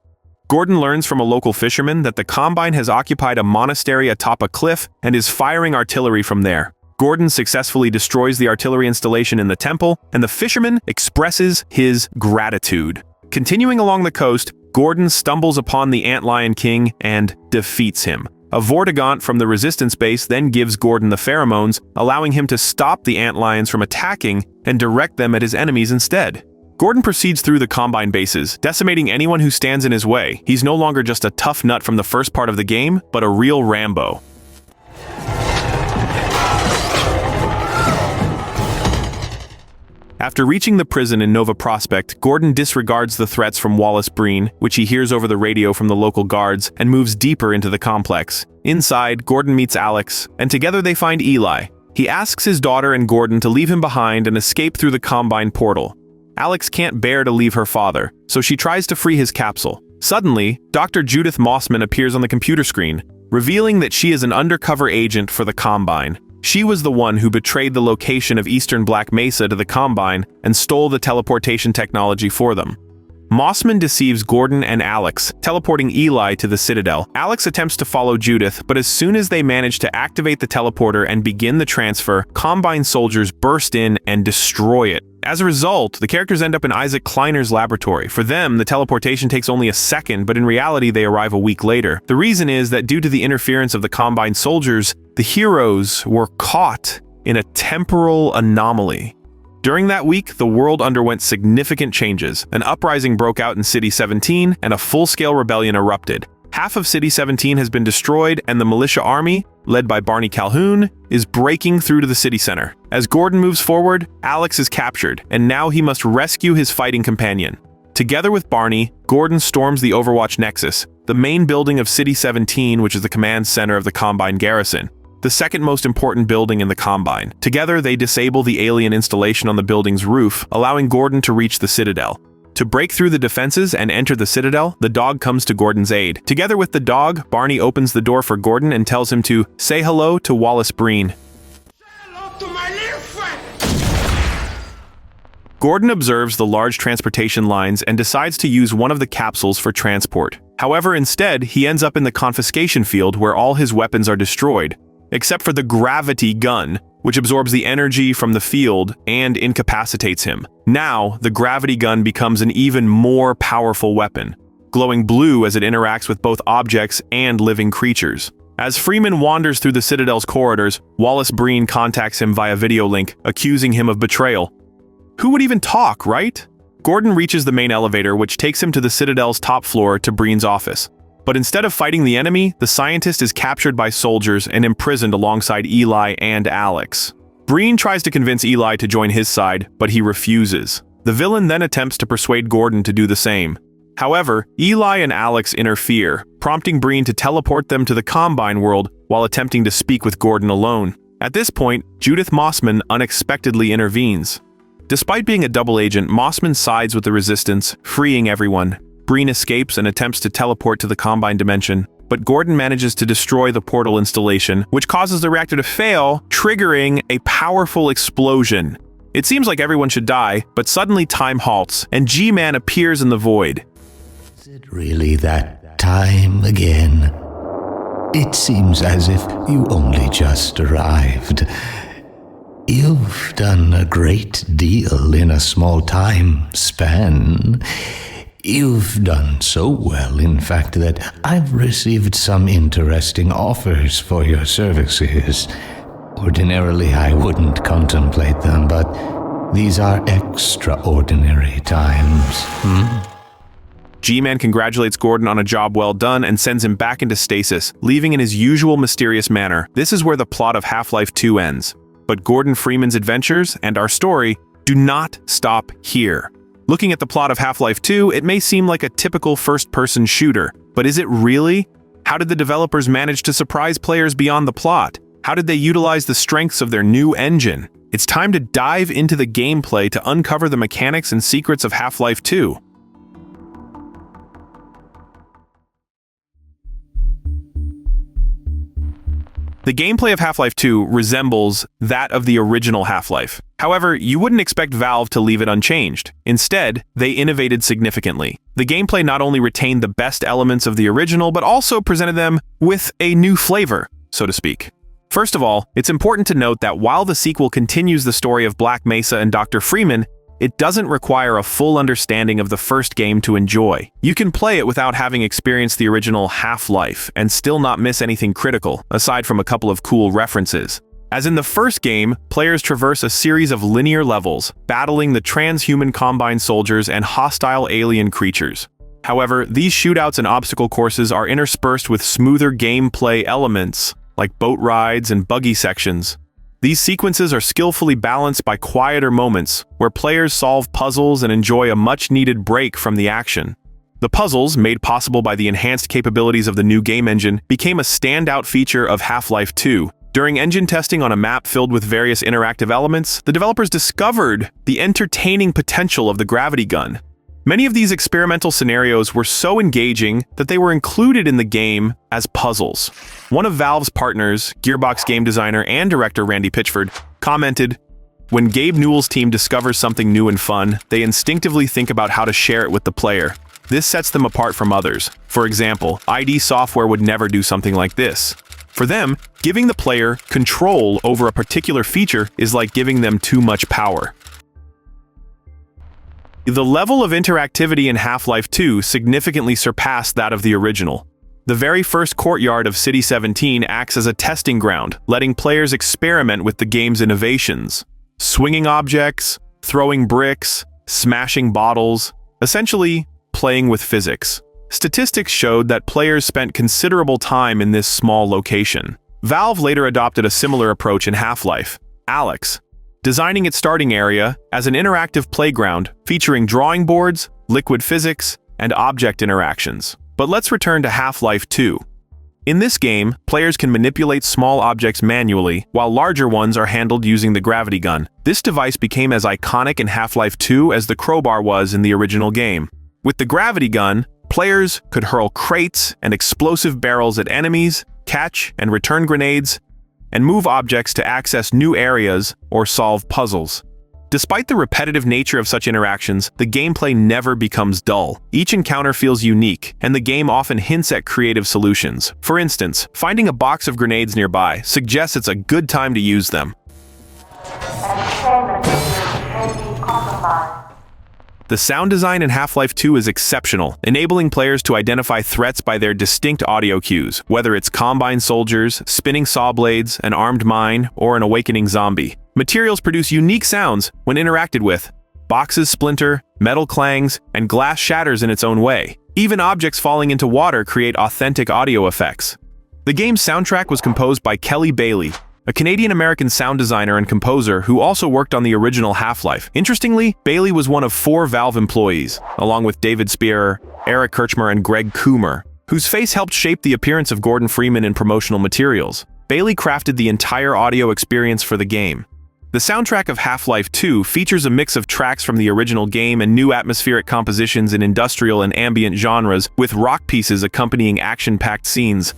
Gordon learns from a local fisherman that the Combine has occupied a monastery atop a cliff and is firing artillery from there. Gordon successfully destroys the artillery installation in the temple, and the fisherman expresses his gratitude. Continuing along the coast, Gordon stumbles upon the Antlion King and defeats him. A Vortigaunt from the resistance base then gives Gordon the pheromones, allowing him to stop the Antlions from attacking and direct them at his enemies instead. Gordon proceeds through the Combine bases, decimating anyone who stands in his way. He's no longer just a tough nut from the first part of the game, but a real Rambo. After reaching the prison in Nova Prospect, Gordon disregards the threats from Wallace Breen, which he hears over the radio from the local guards, and moves deeper into the complex. Inside, Gordon meets Alex, and together they find Eli. He asks his daughter and Gordon to leave him behind and escape through the Combine portal. Alex can't bear to leave her father, so she tries to free his capsule. Suddenly, Dr. Judith Mossman appears on the computer screen, revealing that she is an undercover agent for the Combine. She was the one who betrayed the location of Eastern Black Mesa to the Combine and stole the teleportation technology for them. Mossman deceives Gordon and Alex, teleporting Eli to the Citadel. Alex attempts to follow Judith, but as soon as they manage to activate the teleporter and begin the transfer, Combine soldiers burst in and destroy it. As a result, the characters end up in Isaac Kleiner's laboratory. For them, the teleportation takes only a second, but in reality they arrive a week later. The reason is that due to the interference of the Combine soldiers, the heroes were caught in a temporal anomaly. During that week, the world underwent significant changes. An uprising broke out in City 17, and a full-scale rebellion erupted. Half of City 17 has been destroyed, and the militia army, led by Barney Calhoun, is breaking through to the city center. As Gordon moves forward, Alex is captured, and now he must rescue his fighting companion. Together with Barney, Gordon storms the Overwatch Nexus, the main building of City 17, which is the command center of the Combine garrison, the second most important building in the Combine. Together, they disable the alien installation on the building's roof, allowing Gordon to reach the Citadel. To break through the defenses and enter the Citadel, the dog comes to Gordon's aid. Together with the dog, Barney opens the door for Gordon and tells him to say hello to Wallace Breen. Hello to my little friend. Gordon observes the large transportation lines and decides to use one of the capsules for transport. However, instead, he ends up in the confiscation field where all his weapons are destroyed, except for the gravity gun, which absorbs the energy from the field and incapacitates him. Now, the gravity gun becomes an even more powerful weapon. glowing blue as it interacts with both objects and living creatures. As Freeman wanders through the Citadel's corridors, Wallace Breen contacts him via video link, accusing him of betrayal. Who would even talk, right? Gordon reaches the main elevator, which takes him to the Citadel's top floor to Breen's office. But instead of fighting the enemy, the scientist is captured by soldiers and imprisoned alongside Eli and Alex. Breen tries to convince Eli to join his side, but he refuses. The villain then attempts to persuade Gordon to do the same. However, Eli and Alex interfere, prompting Breen to teleport them to the Combine world while attempting to speak with Gordon alone. At this point, Judith Mossman unexpectedly intervenes. Despite being a double agent, Mossman sides with the Resistance, freeing everyone. Breen escapes and attempts to teleport to the Combine dimension, but Gordon manages to destroy the portal installation, which causes the reactor to fail, triggering a powerful explosion. It seems like everyone should die, but suddenly time halts, and G-Man appears in the void. Is it really that time again? It seems as if you only just arrived. You've done a great deal in a small time span. You've done so well, in fact, that I've received some interesting offers for your services. Ordinarily, I wouldn't contemplate them, but these are extraordinary times. G-Man congratulates Gordon on a job well done and sends him back into stasis, leaving in his usual mysterious manner. This is where the plot of Half-Life 2 ends. But Gordon Freeman's adventures and our story do not stop here. Looking at the plot of Half-Life 2, it may seem like a typical first-person shooter, but is it really? How did the developers manage to surprise players beyond the plot? How did they utilize the strengths of their new engine? It's time to dive into the gameplay to uncover the mechanics and secrets of Half-Life 2. The gameplay of Half-Life 2 resembles that of the original Half-Life. However, you wouldn't expect Valve to leave it unchanged. Instead, they innovated significantly. The gameplay not only retained the best elements of the original, but also presented them with a new flavor, so to speak. First of all, it's important to note that while the sequel continues the story of Black Mesa and Dr. Freeman, it doesn't require a full understanding of the first game to enjoy. You can play it without having experienced the original Half-Life and still not miss anything critical, aside from a couple of cool references. As in the first game, players traverse a series of linear levels, battling the transhuman Combine soldiers and hostile alien creatures. However, these shootouts and obstacle courses are interspersed with smoother gameplay elements, like boat rides and buggy sections. These sequences are skillfully balanced by quieter moments, where players solve puzzles and enjoy a much-needed break from the action. The puzzles, made possible by the enhanced capabilities of the new game engine, became a standout feature of Half-Life 2. During engine testing on a map filled with various interactive elements, the developers discovered the entertaining potential of the gravity gun. Many of these experimental scenarios were so engaging that they were included in the game as puzzles. One of Valve's partners, Gearbox game designer and director Randy Pitchford, commented, "When Gabe Newell's team discovers something new and fun, they instinctively think about how to share it with the player. This sets them apart from others. For example, ID Software would never do something like this. For them, giving the player control over a particular feature is like giving them too much power." The level of interactivity in Half-Life 2 significantly surpassed that of the original. The very first courtyard of City 17 acts as a testing ground, letting players experiment with the game's innovations. Swinging objects, throwing bricks, smashing bottles, essentially playing with physics. Statistics showed that players spent considerable time in this small location. Valve later adopted a similar approach in Half-Life, Alex, designing its starting area as an interactive playground featuring drawing boards, liquid physics, and object interactions. But let's return to Half-Life 2. In this game, players can manipulate small objects manually, while larger ones are handled using the gravity gun. This device became as iconic in Half-Life 2 as the crowbar was in the original game. With the gravity gun, players could hurl crates and explosive barrels at enemies, catch and return grenades, and move objects to access new areas or solve puzzles. Despite the repetitive nature of such interactions, the gameplay never becomes dull. Each encounter feels unique, and the game often hints at creative solutions. For instance, finding a box of grenades nearby suggests it's a good time to use them. Entertainment may be compromised. The sound design in Half-Life 2 is exceptional, enabling players to identify threats by their distinct audio cues, whether it's Combine soldiers, spinning saw blades, an armed mine, or an awakening zombie. Materials produce unique sounds when interacted with. Boxes splinter, metal clangs, and glass shatters in its own way. Even objects falling into water create authentic audio effects. The game's soundtrack was composed by Kelly Bailey, a Canadian-American sound designer and composer who also worked on the original Half-Life. Interestingly, Bailey was one of 4 Valve employees, along with David Spearer, Eric Kirchmer, and Greg Coomer, whose face helped shape the appearance of Gordon Freeman in promotional materials. Bailey crafted the entire audio experience for the game. The soundtrack of Half-Life 2 features a mix of tracks from the original game and new atmospheric compositions in industrial and ambient genres, with rock pieces accompanying action-packed scenes.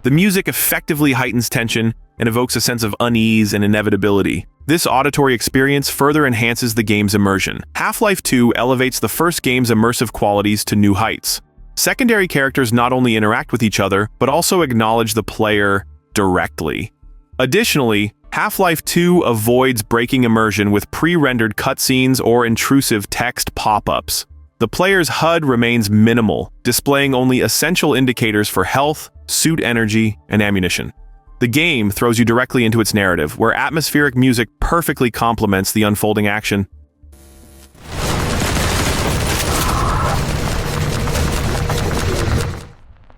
The music effectively heightens tension and evokes a sense of unease and inevitability. This auditory experience further enhances the game's immersion. Half-Life 2 elevates the first game's immersive qualities to new heights. Secondary characters not only interact with each other, but also acknowledge the player directly. Additionally, Half-Life 2 avoids breaking immersion with pre-rendered cutscenes or intrusive text pop-ups. The player's HUD remains minimal, displaying only essential indicators for health, suit energy, and ammunition. The game throws you directly into its narrative, where atmospheric music perfectly complements the unfolding action.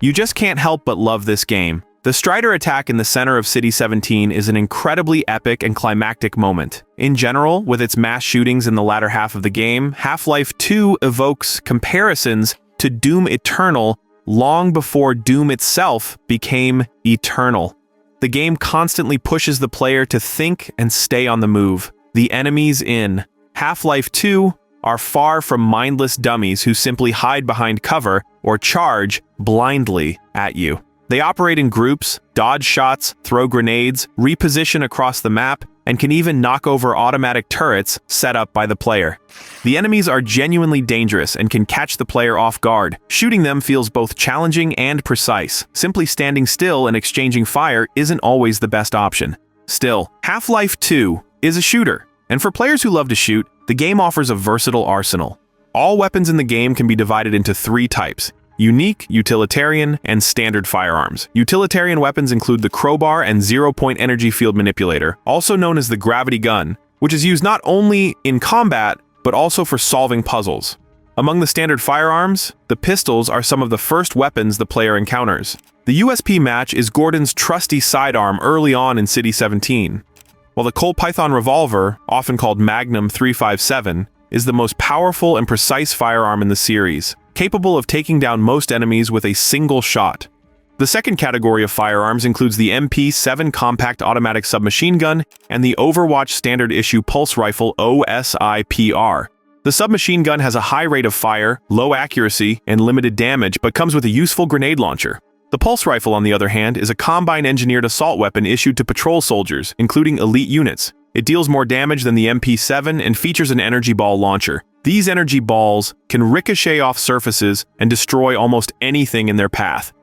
You just can't help but love this game. The Strider attack in the center of City 17 is an incredibly epic and climactic moment. In general, with its mass shootings in the latter half of the game, Half-Life 2 evokes comparisons to Doom Eternal long before Doom itself became eternal. The game constantly pushes the player to think and stay on the move. The enemies in Half-Life 2 are far from mindless dummies who simply hide behind cover or charge blindly at you. They operate in groups, dodge shots, throw grenades, reposition across the map, and can even knock over automatic turrets set up by the player. The enemies are genuinely dangerous and can catch the player off guard. Shooting them feels both challenging and precise. Simply standing still and exchanging fire isn't always the best option. Still, Half-Life 2 is a shooter, and for players who love to shoot, the game offers a versatile arsenal. All weapons in the game can be divided into 3 types: unique, utilitarian, and standard firearms. Utilitarian weapons include the crowbar and zero-point energy field manipulator, also known as the gravity gun, which is used not only in combat, but also for solving puzzles. Among the standard firearms, the pistols are some of the first weapons the player encounters. The USP match is Gordon's trusty sidearm early on in City 17, while the Colt Python revolver, often called Magnum 357, is the most powerful and precise firearm in the series, capable of taking down most enemies with a single shot. The second category of firearms includes the MP7 compact automatic submachine gun and the Overwatch standard issue pulse rifle OSIPR. The submachine gun has a high rate of fire, low accuracy, and limited damage, but comes with a useful grenade launcher. The pulse rifle, on the other hand, is a Combine-engineered assault weapon issued to patrol soldiers, including elite units. It deals more damage than the MP7 and features an energy ball launcher. These energy balls can ricochet off surfaces and destroy almost anything in their path.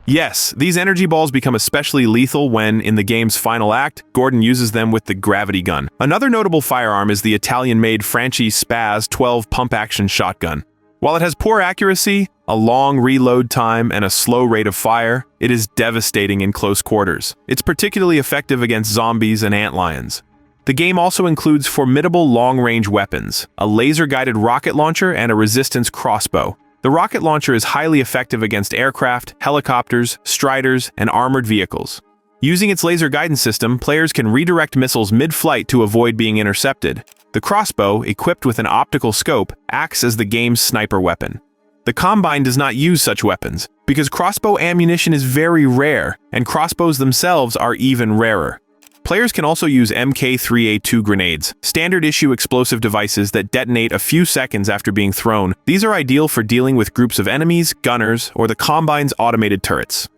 Yes, these energy balls become especially lethal when, in the game's final act, Gordon uses them with the gravity gun. Another notable firearm is the Italian-made Franchi Spaz 12 pump-action shotgun. While it has poor accuracy, a long reload time, and a slow rate of fire, it is devastating in close quarters. It's particularly effective against zombies and antlions. The game also includes formidable long-range weapons, a laser-guided rocket launcher, and a resistance crossbow. The rocket launcher is highly effective against aircraft, helicopters, striders, and armored vehicles. Using its laser guidance system, players can redirect missiles mid-flight to avoid being intercepted. The crossbow, equipped with an optical scope, acts as the game's sniper weapon. The Combine does not use such weapons, because crossbow ammunition is very rare, and crossbows themselves are even rarer. Players can also use MK3A2 grenades, standard-issue explosive devices that detonate a few seconds after being thrown. These are ideal for dealing with groups of enemies, gunners, or the Combine's automated turrets.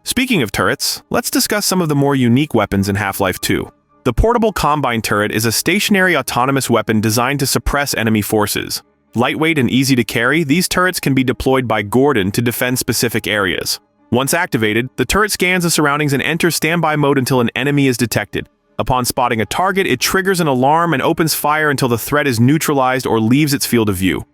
Speaking of turrets, let's discuss some of the more unique weapons in Half-Life 2. The portable Combine turret is a stationary autonomous weapon designed to suppress enemy forces. Lightweight and easy to carry, these turrets can be deployed by Gordon to defend specific areas. Once activated, the turret scans the surroundings and enters standby mode until an enemy is detected. Upon spotting a target, it triggers an alarm and opens fire until the threat is neutralized or leaves its field of view.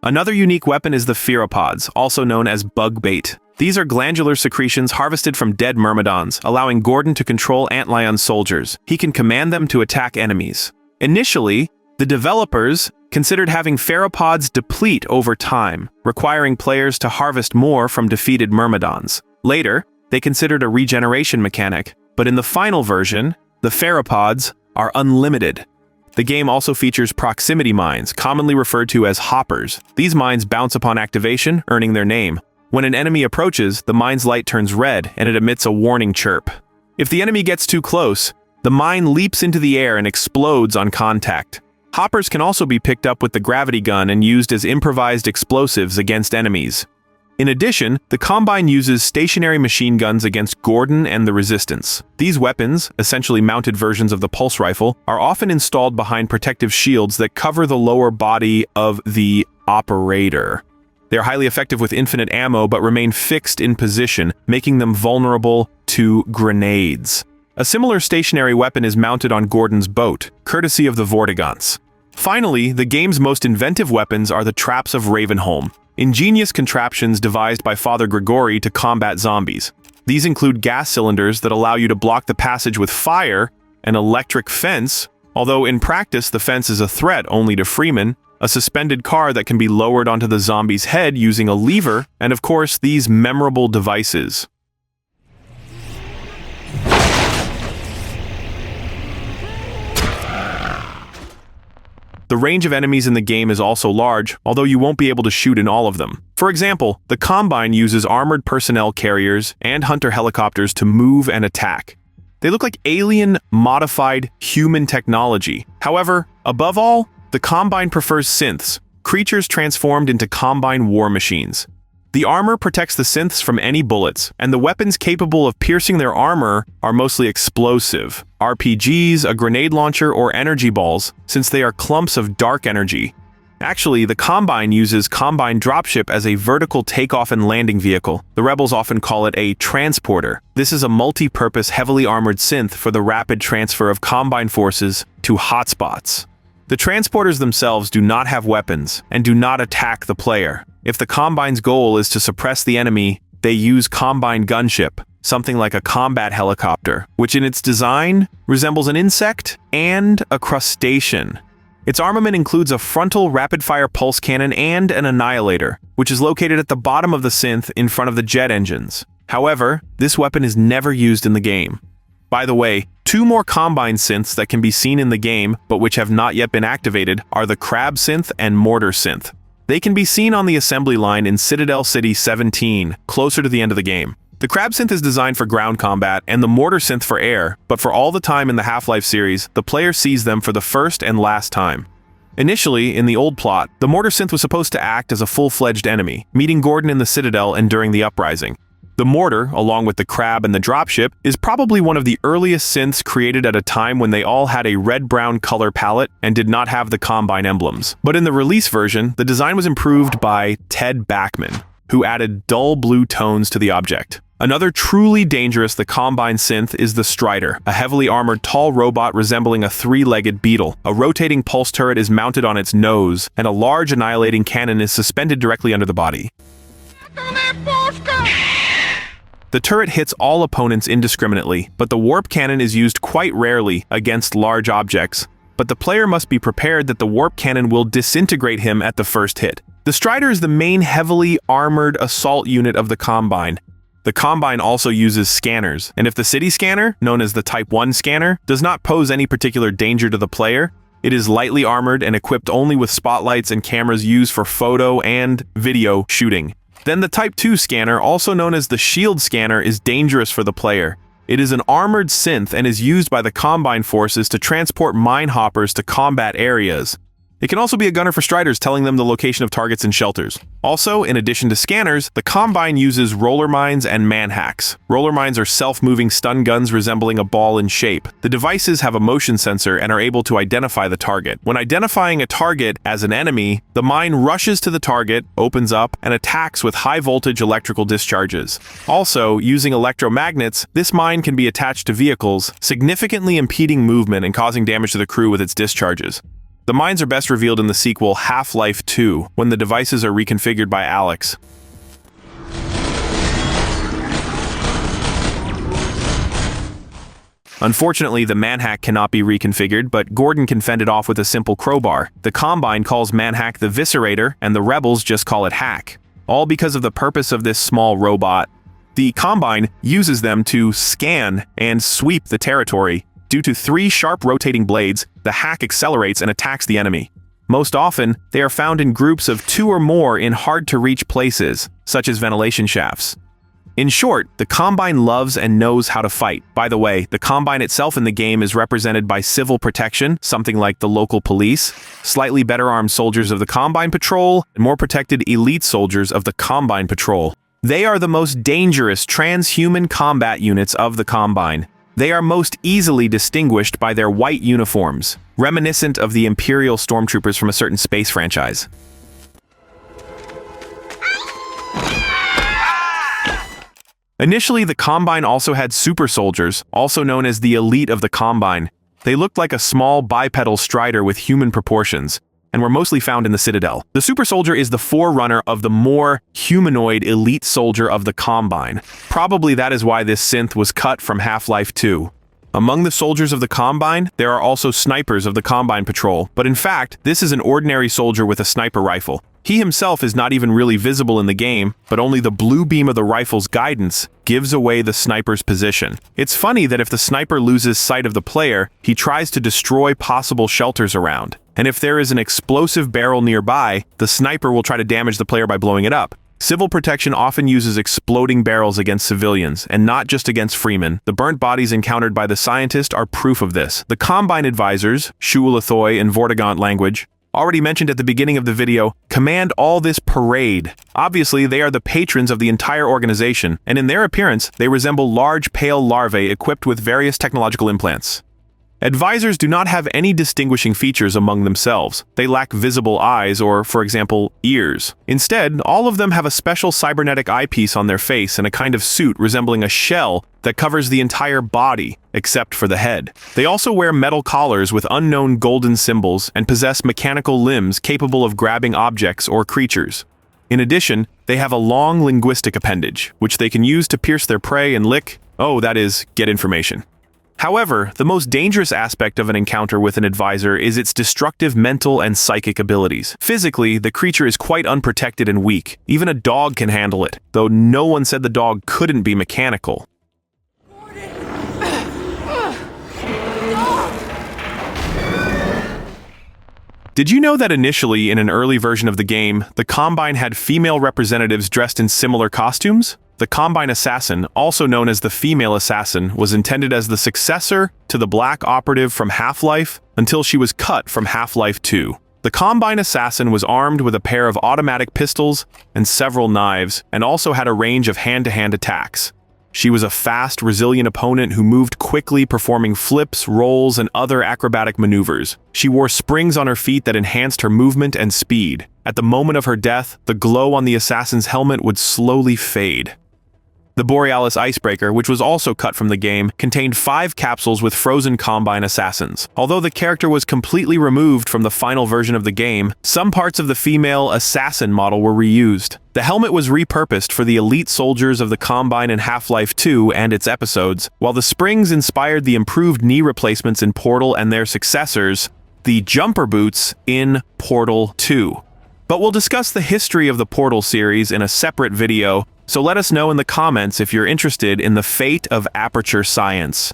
Another unique weapon is the pheropods, also known as bug bait. These are glandular secretions harvested from dead myrmidons, allowing Gordon to control Antlion's soldiers. He can command them to attack enemies. Initially, the developers considered having pheropods deplete over time, requiring players to harvest more from defeated myrmidons. Later, they considered a regeneration mechanic, but in the final version, the pheropods are unlimited. The game also features proximity mines, commonly referred to as hoppers. These mines bounce upon activation, earning their name. When an enemy approaches, the mine's light turns red and it emits a warning chirp. If the enemy gets too close, the mine leaps into the air and explodes on contact. Hoppers can also be picked up with the gravity gun and used as improvised explosives against enemies. In addition, the Combine uses stationary machine guns against Gordon and the Resistance. These weapons, essentially mounted versions of the pulse rifle, are often installed behind protective shields that cover the lower body of the operator. They are highly effective with infinite ammo but remain fixed in position, making them vulnerable to grenades. A similar stationary weapon is mounted on Gordon's boat, courtesy of the Vortigaunts. Finally, the game's most inventive weapons are the traps of Ravenholm, ingenious contraptions devised by Father Grigori to combat zombies. These include gas cylinders that allow you to block the passage with fire, an electric fence, although in practice the fence is a threat only to Freeman, a suspended car that can be lowered onto the zombie's head using a lever, and of course these memorable devices. The range of enemies in the game is also large, although you won't be able to shoot in all of them. For example, the Combine uses armored personnel carriers and hunter helicopters to move and attack. They look like alien-modified human technology. However, above all, the Combine prefers synths, creatures transformed into Combine war machines. The armor protects the synths from any bullets, and the weapons capable of piercing their armor are mostly explosive. RPGs, a grenade launcher, or energy balls, since they are clumps of dark energy. Actually, the Combine uses Combine Dropship as a vertical takeoff and landing vehicle. The rebels often call it a transporter. This is a multi-purpose, heavily armored synth for the rapid transfer of Combine forces to hotspots. The transporters themselves do not have weapons and do not attack the player. If the Combine's goal is to suppress the enemy, they use Combine Gunship, something like a combat helicopter, which in its design resembles an insect and a crustacean. Its armament includes a frontal rapid-fire pulse cannon and an annihilator, which is located at the bottom of the synth in front of the jet engines. However, this weapon is never used in the game. By the way, 2 more Combine synths that can be seen in the game, but which have not yet been activated, are the Crab Synth and Mortar Synth. They can be seen on the assembly line in Citadel City 17, closer to the end of the game. The Crab Synth is designed for ground combat and the Mortar Synth for air, but for all the time in the Half-Life series, the player sees them for the first and last time. Initially, in the old plot, the Mortar Synth was supposed to act as a full-fledged enemy, meeting Gordon in the Citadel and during the Uprising. The Mortar, along with the Crab and the Dropship, is probably one of the earliest synths created at a time when they all had a red-brown color palette and did not have the Combine emblems. But in the release version, the design was improved by Ted Backman, who added dull blue tones to the object. Another truly dangerous Combine synth is the Strider, a heavily armored tall robot resembling a 3-legged beetle. A rotating pulse turret is mounted on its nose, and a large annihilating cannon is suspended directly under the body. The turret hits all opponents indiscriminately, but the warp cannon is used quite rarely against large objects, but the player must be prepared that the warp cannon will disintegrate him at the first hit. The Strider is the main heavily armored assault unit of the Combine. The Combine also uses scanners, and if the city scanner, known as the Type 1 scanner, does not pose any particular danger to the player, it is lightly armored and equipped only with spotlights and cameras used for photo and video shooting. Then the Type 2 scanner, also known as the Shield scanner, is dangerous for the player. It is an armored synth and is used by the Combine forces to transport mine hoppers to combat areas. It can also be a gunner for striders, telling them the location of targets and shelters. Also, in addition to scanners, the Combine uses roller mines and manhacks. Roller mines are self-moving stun guns resembling a ball in shape. The devices have a motion sensor and are able to identify the target. When identifying a target as an enemy, the mine rushes to the target, opens up, and attacks with high-voltage electrical discharges. Also, using electromagnets, this mine can be attached to vehicles, significantly impeding movement and causing damage to the crew with its discharges. The mines are best revealed in the sequel Half-Life 2, when the devices are reconfigured by Alex. Unfortunately, the manhack cannot be reconfigured, but Gordon can fend it off with a simple crowbar. The Combine calls manhack the Viscerator, and the rebels just call it hack. All because of the purpose of this small robot. The Combine uses them to scan and sweep the territory. Due to 3 sharp rotating blades, the hack accelerates and attacks the enemy. Most often, they are found in groups of 2 or more in hard-to-reach places, such as ventilation shafts. In short, the Combine loves and knows how to fight. By the way, the Combine itself in the game is represented by civil protection, something like the local police, slightly better armed soldiers of the Combine Patrol, and more protected elite soldiers of the Combine Patrol. They are the most dangerous transhuman combat units of the Combine. They are most easily distinguished by their white uniforms, reminiscent of the Imperial stormtroopers from a certain space franchise. Initially, the Combine also had super soldiers, also known as the elite of the Combine. They looked like a small bipedal strider with human proportions, and were mostly found in the Citadel. The super soldier is the forerunner of the more humanoid elite soldier of the Combine. Probably that is why this synth was cut from Half-Life 2. Among the soldiers of the Combine, there are also snipers of the Combine Patrol, but in fact, this is an ordinary soldier with a sniper rifle. He himself is not even really visible in the game, but only the blue beam of the rifle's guidance gives away the sniper's position. It's funny that if the sniper loses sight of the player, he tries to destroy possible shelters around. And if there is an explosive barrel nearby, the sniper will try to damage the player by blowing it up. Civil protection often uses exploding barrels against civilians, and not just against freemen. The burnt bodies encountered by the scientist are proof of this. The Combine advisors, Shu'ulathoi and Vortigaunt language, already mentioned at the beginning of the video, command all this parade. Obviously, they are the patrons of the entire organization, and in their appearance, they resemble large pale larvae equipped with various technological implants. Advisors do not have any distinguishing features among themselves. They lack visible eyes or, for example, ears. Instead, all of them have a special cybernetic eyepiece on their face and a kind of suit resembling a shell that covers the entire body, except for the head. They also wear metal collars with unknown golden symbols and possess mechanical limbs capable of grabbing objects or creatures. In addition, they have a long linguistic appendage, which they can use to pierce their prey and lick, that is, get information. However, the most dangerous aspect of an encounter with an advisor is its destructive mental and psychic abilities. Physically, the creature is quite unprotected and weak. Even a dog can handle it, though no one said the dog couldn't be mechanical. Did you know that initially, in an early version of the game, the Combine had female representatives dressed in similar costumes? The Combine Assassin, also known as the Female Assassin, was intended as the successor to the Black Operative from Half-Life until she was cut from Half-Life 2. The Combine Assassin was armed with a pair of automatic pistols and several knives, and also had a range of hand-to-hand attacks. She was a fast, resilient opponent who moved quickly, performing flips, rolls, and other acrobatic maneuvers. She wore springs on her feet that enhanced her movement and speed. At the moment of her death, the glow on the assassin's helmet would slowly fade. The Borealis Icebreaker, which was also cut from the game, contained 5 capsules with frozen Combine assassins. Although the character was completely removed from the final version of the game, some parts of the female assassin model were reused. The helmet was repurposed for the elite soldiers of the Combine in Half-Life 2 and its episodes, while the springs inspired the improved knee replacements in Portal and their successors, the jumper boots in Portal 2. But we'll discuss the history of the Portal series in a separate video, so let us know in the comments if you're interested in the fate of Aperture Science.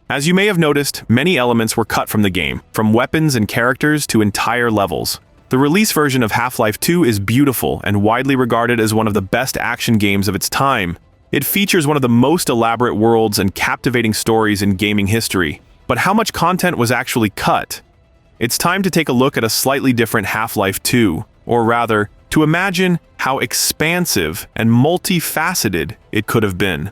As you may have noticed, many elements were cut from the game, from weapons and characters to entire levels. The release version of Half-Life 2 is beautiful and widely regarded as one of the best action games of its time. It features one of the most elaborate worlds and captivating stories in gaming history. But how much content was actually cut? it's time to take a look at a slightly different Half-Life 2, or rather, to imagine how expansive and multifaceted it could have been.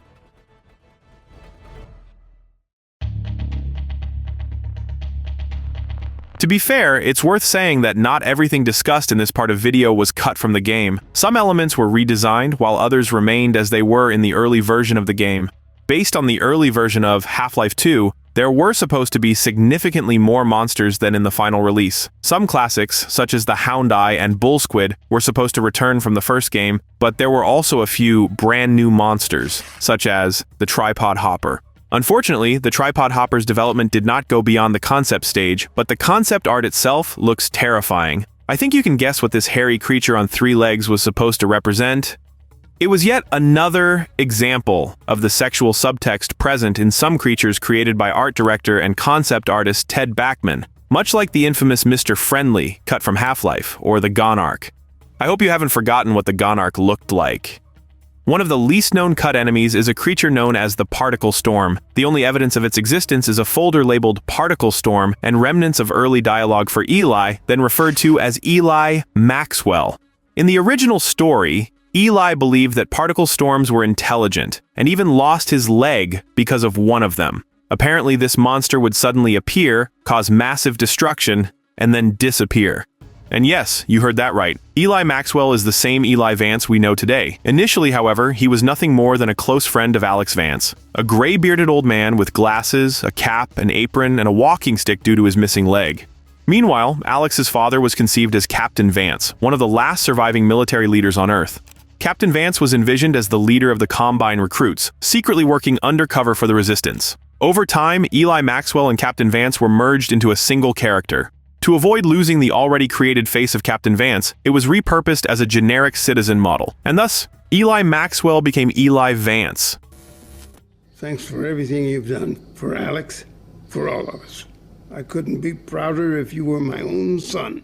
To be fair, it's worth saying that not everything discussed in this part of video was cut from the game. Some elements were redesigned, while others remained as they were in the early version of the game. Based on the early version of Half-Life 2, there were supposed to be significantly more monsters than in the final release. Some classics, such as the Hound Eye and Bull Squid, were supposed to return from the first game, but there were also a few brand new monsters, such as the Tripod Hopper. Unfortunately, the Tripod Hopper's development did not go beyond the concept stage, but the concept art itself looks terrifying. I think you can guess what this hairy creature on 3 legs was supposed to represent. It was yet another example of the sexual subtext present in some creatures created by art director and concept artist Ted Backman, much like the infamous Mr. Friendly cut from Half-Life, or the Gonarch. I hope you haven't forgotten what the Gonarch looked like. One of the least known cut enemies is a creature known as the Particle Storm. The only evidence of its existence is a folder labeled Particle Storm and remnants of early dialogue for Eli, then referred to as Eli Maxwell. In the original story, Eli believed that particle storms were intelligent, and even lost his leg because of one of them. Apparently, this monster would suddenly appear, cause massive destruction, and then disappear. And yes, you heard that right. Eli Maxwell is the same Eli Vance we know today. Initially, however, he was nothing more than a close friend of Alex Vance. A gray-bearded old man with glasses, a cap, an apron, and a walking stick due to his missing leg. Meanwhile, Alex's father was conceived as Captain Vance, one of the last surviving military leaders on Earth. Captain Vance was envisioned as the leader of the Combine recruits, secretly working undercover for the Resistance. Over time, Eli Maxwell and Captain Vance were merged into a single character. To avoid losing the already created face of Captain Vance, it was repurposed as a generic citizen model, and thus, Eli Maxwell became Eli Vance. Thanks for everything you've done, for Alex, for all of us. I couldn't be prouder if you were my own son.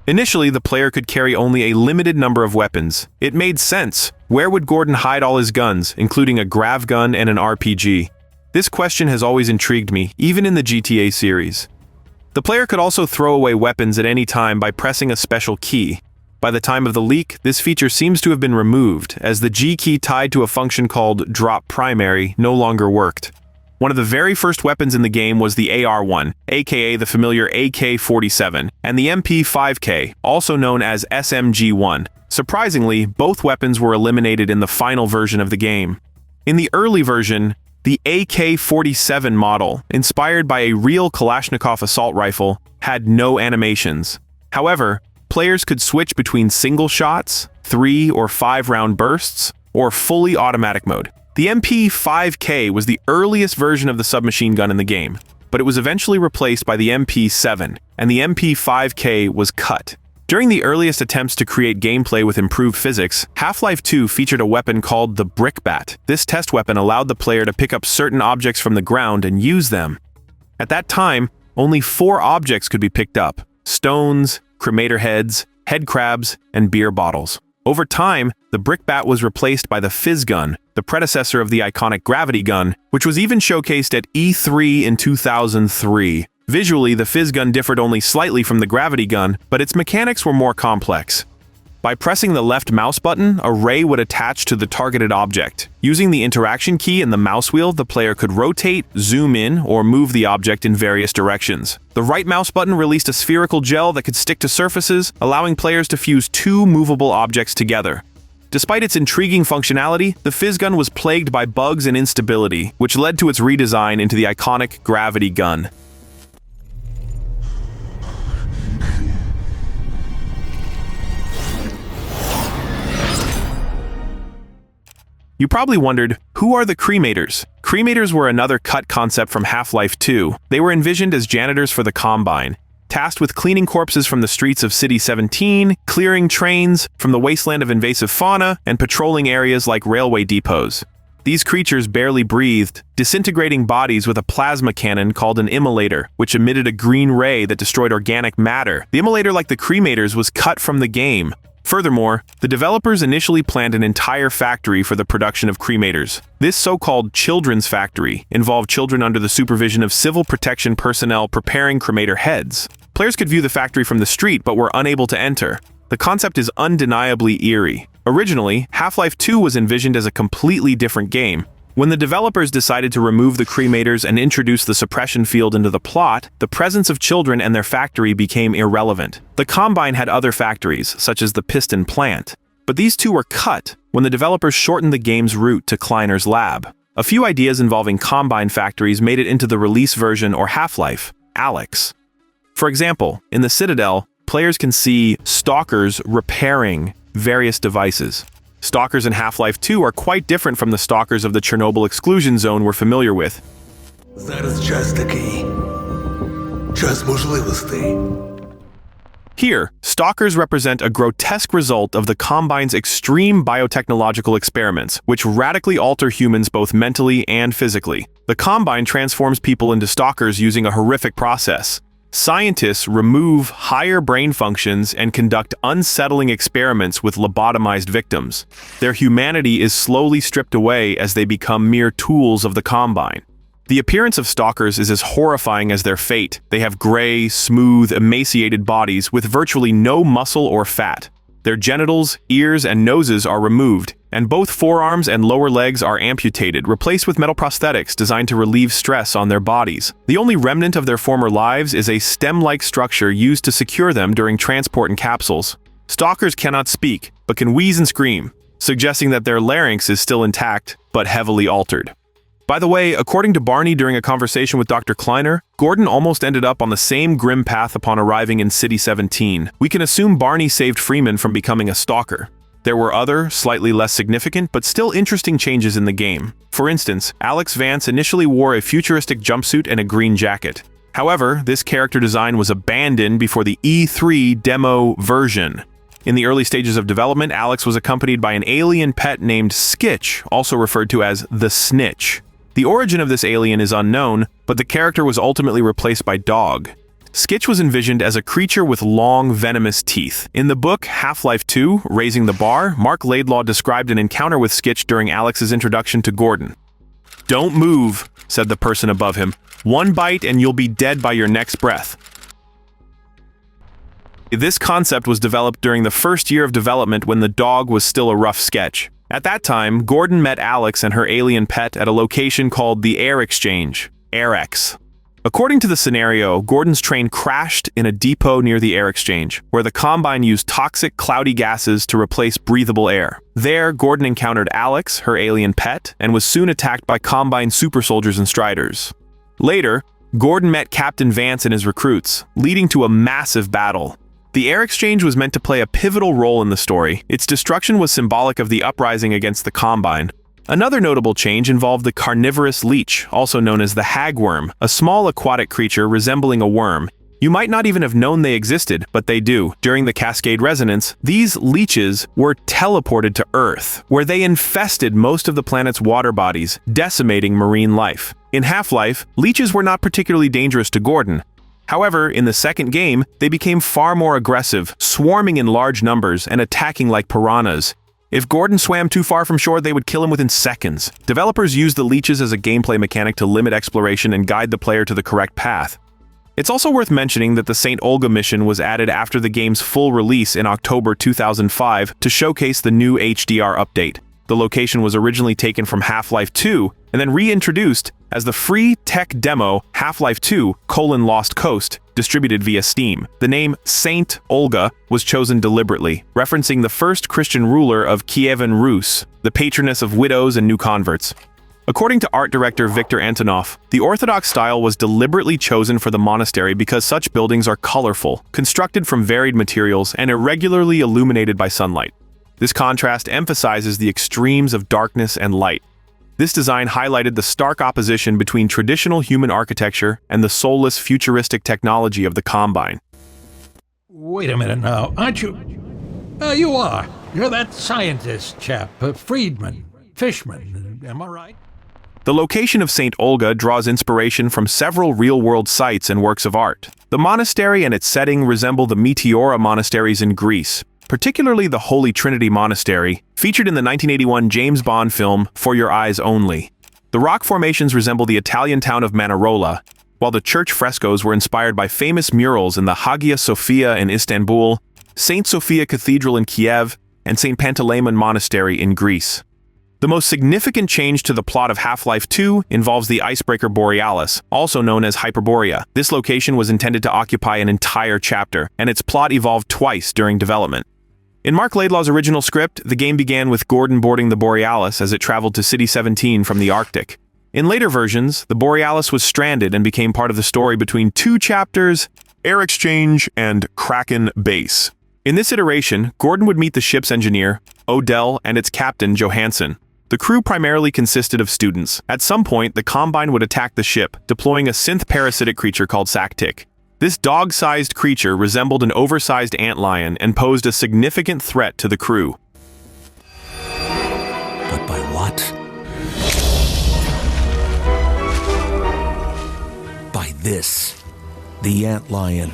Initially, the player could carry only a limited number of weapons. It made sense. Where would Gordon hide all his guns, including a grav gun and an RPG? This question has always intrigued me, even in the GTA series. The player could also throw away weapons at any time by pressing a special key. By the time of the leak, this feature seems to have been removed, as the G key tied to a function called Drop Primary no longer worked. One of the very first weapons in the game was the AR-1, aka the familiar AK-47, and the MP-5K, also known as SMG-1. Surprisingly, both weapons were eliminated in the final version of the game. In the early version, the AK-47 model, inspired by a real Kalashnikov assault rifle, had no animations. However, players could switch between single shots, 3 or 5 round bursts, or fully automatic mode. The MP-5K was the earliest version of the submachine gun in the game, but it was eventually replaced by the MP-7, and the MP-5K was cut. During the earliest attempts to create gameplay with improved physics, Half-Life 2 featured a weapon called the Brickbat. This test weapon allowed the player to pick up certain objects from the ground and use them. At that time, only 4 objects could be picked up: stones, cremator heads, head crabs, and beer bottles. Over time, the Brickbat was replaced by the Fizz Gun, the predecessor of the iconic Gravity Gun, which was even showcased at E3 in 2003. Visually, the Fizz Gun differed only slightly from the Gravity Gun, but its mechanics were more complex. By pressing the left mouse button, a ray would attach to the targeted object. Using the interaction key and the mouse wheel, the player could rotate, zoom in, or move the object in various directions. The right mouse button released a spherical gel that could stick to surfaces, allowing players to fuse 2 movable objects together. Despite its intriguing functionality, the Fizz Gun was plagued by bugs and instability, which led to its redesign into the iconic Gravity Gun. You probably wondered, who are the Cremators? Cremators were another cut concept from Half-Life 2. They were envisioned as janitors for the Combine, tasked with cleaning corpses from the streets of City 17, clearing trains from the wasteland of invasive fauna, and patrolling areas like railway depots. These creatures barely breathed, disintegrating bodies with a plasma cannon called an immolator, which emitted a green ray that destroyed organic matter. The immolator, like the Cremators, was cut from the game. Furthermore, the developers initially planned an entire factory for the production of cremators. This so-called children's factory involved children under the supervision of civil protection personnel preparing cremator heads. Players could view the factory from the street but were unable to enter. The concept is undeniably eerie. Originally, Half-Life 2 was envisioned as a completely different game. When the developers decided to remove the cremators and introduce the suppression field into the plot, the presence of children and their factory became irrelevant. The Combine had other factories, such as the piston plant, but these two were cut when the developers shortened the game's route to Kleiner's lab. A few ideas involving Combine factories made it into the release version or Half-Life, Alyx. For example, in the Citadel, players can see stalkers repairing various devices. Stalkers in Half-Life 2 are quite different from the stalkers of the Chernobyl exclusion zone we're familiar with. Зараз час такий. Час можливостей. Here, stalkers represent a grotesque result of the Combine's extreme biotechnological experiments, which radically alter humans both mentally and physically. The Combine transforms people into stalkers using a horrific process. Scientists remove higher brain functions and conduct unsettling experiments with lobotomized victims. Their humanity is slowly stripped away as they become mere tools of the Combine. The appearance of stalkers is as horrifying as their fate. They have gray, smooth, emaciated bodies with virtually no muscle or fat. Their genitals, ears, and noses are removed, and both forearms and lower legs are amputated, replaced with metal prosthetics designed to relieve stress on their bodies. The only remnant of their former lives is a stem-like structure used to secure them during transport in capsules. Stalkers cannot speak, but can wheeze and scream, suggesting that their larynx is still intact, but heavily altered. By the way, according to Barney during a conversation with Dr. Kleiner, Gordon almost ended up on the same grim path upon arriving in City 17. We can assume Barney saved Freeman from becoming a stalker. There were other, slightly less significant, but still interesting changes in the game. For instance, Alex Vance initially wore a futuristic jumpsuit and a green jacket. However, this character design was abandoned before the E3 demo version. In the early stages of development, Alex was accompanied by an alien pet named Skitch, also referred to as the Snitch. The origin of this alien is unknown, but the character was ultimately replaced by Dog. Skitch was envisioned as a creature with long, venomous teeth. In the book Half-Life 2, Raising the Bar, Mark Laidlaw described an encounter with Skitch during Alex's introduction to Gordon. "Don't move," said the person above him. "One bite and you'll be dead by your next breath." This concept was developed during the first year of development when the dog was still a rough sketch. At that time, Gordon met Alex and her alien pet at a location called the Air Exchange, AirX. According to the scenario, Gordon's train crashed in a depot near the Air Exchange, where the Combine used toxic, cloudy gases to replace breathable air. There, Gordon encountered Alex, her alien pet, and was soon attacked by Combine super soldiers and striders. Later, Gordon met Captain Vance and his recruits, leading to a massive battle. The Air Exchange was meant to play a pivotal role in the story. Its destruction was symbolic of the uprising against the Combine. Another notable change involved the carnivorous leech, also known as the hagworm, a small aquatic creature resembling a worm. You might not even have known they existed, but they do. During the Cascade Resonance, these leeches were teleported to Earth, where they infested most of the planet's water bodies, decimating marine life. In Half-Life, leeches were not particularly dangerous to Gordon. However, in the second game, they became far more aggressive, swarming in large numbers and attacking like piranhas. If Gordon swam too far from shore, they would kill him within seconds. Developers used the leeches as a gameplay mechanic to limit exploration and guide the player to the correct path. It's also worth mentioning that the St. Olga mission was added after the game's full release in October 2005 to showcase the new HDR update. The location was originally taken from Half-Life 2 and then reintroduced as the free tech demo Half-Life 2: Lost Coast, distributed via Steam. The name Saint Olga was chosen deliberately, referencing the first Christian ruler of Kievan Rus, the patroness of widows and new converts. According to art director Viktor Antonov, the Orthodox style was deliberately chosen for the monastery because such buildings are colorful, constructed from varied materials, and irregularly illuminated by sunlight. This contrast emphasizes the extremes of darkness and light. This design highlighted the stark opposition between traditional human architecture and the soulless, futuristic technology of the Combine. Wait a minute now, aren't you? You are. You're that scientist chap, Friedman, Fishman, am I right? The location of St. Olga draws inspiration from several real-world sites and works of art. The monastery and its setting resemble the Meteora monasteries in Greece, particularly the Holy Trinity Monastery, featured in the 1981 James Bond film For Your Eyes Only. The rock formations resemble the Italian town of Manarola. while the church frescoes were inspired by famous murals in the Hagia Sophia in Istanbul, St. Sophia Cathedral in Kiev, and St. Panteleimon Monastery in Greece. The most significant change to the plot of Half-Life 2 involves the icebreaker Borealis, also known as Hyperborea. This location was intended to occupy an entire chapter, and its plot evolved twice during development. In Mark Laidlaw's original script, the game began with Gordon boarding the Borealis as it traveled to City 17 from the Arctic. In later versions, the Borealis was stranded and became part of the story between two chapters, Air Exchange and Kraken Base. In this iteration, Gordon would meet the ship's engineer, Odell, and its captain, Johansson. The crew primarily consisted of students. At some point, the Combine would attack the ship, deploying a synth-parasitic creature called Sactic. This dog-sized creature resembled an oversized antlion and posed a significant threat to the crew. But by what? By this. The antlion.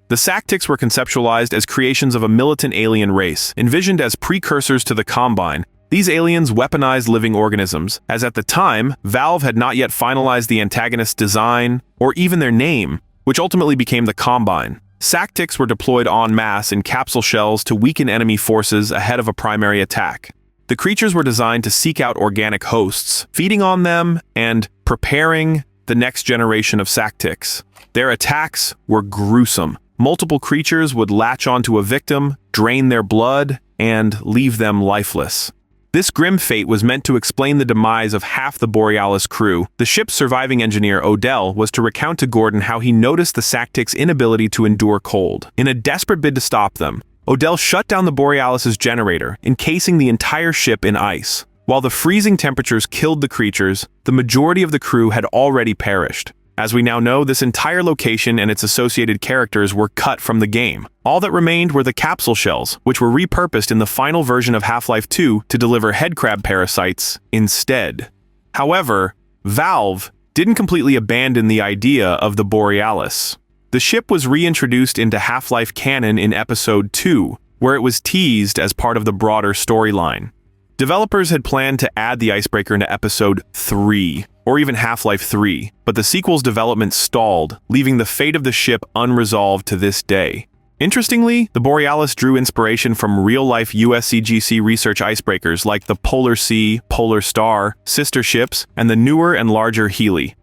The Sactics were conceptualized as creations of a militant alien race, envisioned as precursors to the Combine. These aliens weaponized living organisms, as at the time, Valve had not yet finalized the antagonist's design, or even their name, which ultimately became the Combine. Sactics were deployed en masse in capsule shells to weaken enemy forces ahead of a primary attack. The creatures were designed to seek out organic hosts, feeding on them and preparing the next generation of Sactics. Their attacks were gruesome. Multiple creatures would latch onto a victim, drain their blood, and leave them lifeless. This grim fate was meant to explain the demise of half the Borealis crew. The ship's surviving engineer, Odell, was to recount to Gordon how he noticed the Sactics' inability to endure cold. In a desperate bid to stop them, Odell shut down the Borealis' generator, encasing the entire ship in ice. While the freezing temperatures killed the creatures, the majority of the crew had already perished. As we now know, this entire location and its associated characters were cut from the game. All that remained were the capsule shells, which were repurposed in the final version of Half-Life 2 to deliver headcrab parasites instead. However, Valve didn't completely abandon the idea of the Borealis. The ship was reintroduced into Half-Life canon in Episode 2, where it was teased as part of the broader storyline. Developers had planned to add the icebreaker into Episode 3, or even Half-Life 3, but the sequel's development stalled, leaving the fate of the ship unresolved to this day. Interestingly, the Borealis drew inspiration from real-life USCGC research icebreakers like the Polar Sea, Polar Star, sister ships, and the newer and larger Healy.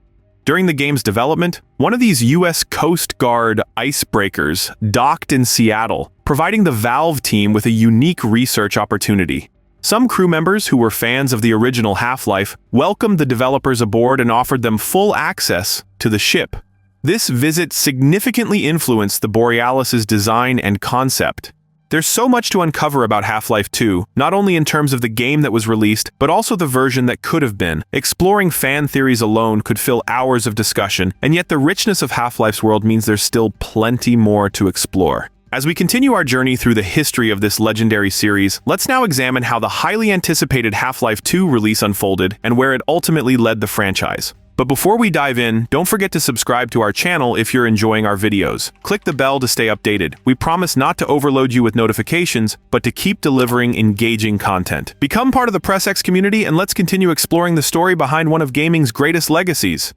During the game's development, one of these US Coast Guard icebreakers docked in Seattle, providing the Valve team with a unique research opportunity. Some crew members who were fans of the original Half-Life welcomed the developers aboard and offered them full access to the ship. This visit significantly influenced the Borealis' design and concept. There's so much to uncover about Half-Life 2, not only in terms of the game that was released, but also the version that could have been. Exploring fan theories alone could fill hours of discussion, and yet the richness of Half-Life's world means there's still plenty more to explore. As we continue our journey through the history of this legendary series, let's now examine how the highly anticipated Half-Life 2 release unfolded and where it ultimately led the franchise. But before we dive in, don't forget to subscribe to our channel if you're enjoying our videos. Click the bell to stay updated. We promise not to overload you with notifications, but to keep delivering engaging content. Become part of the PressX community and let's continue exploring the story behind one of gaming's greatest legacies.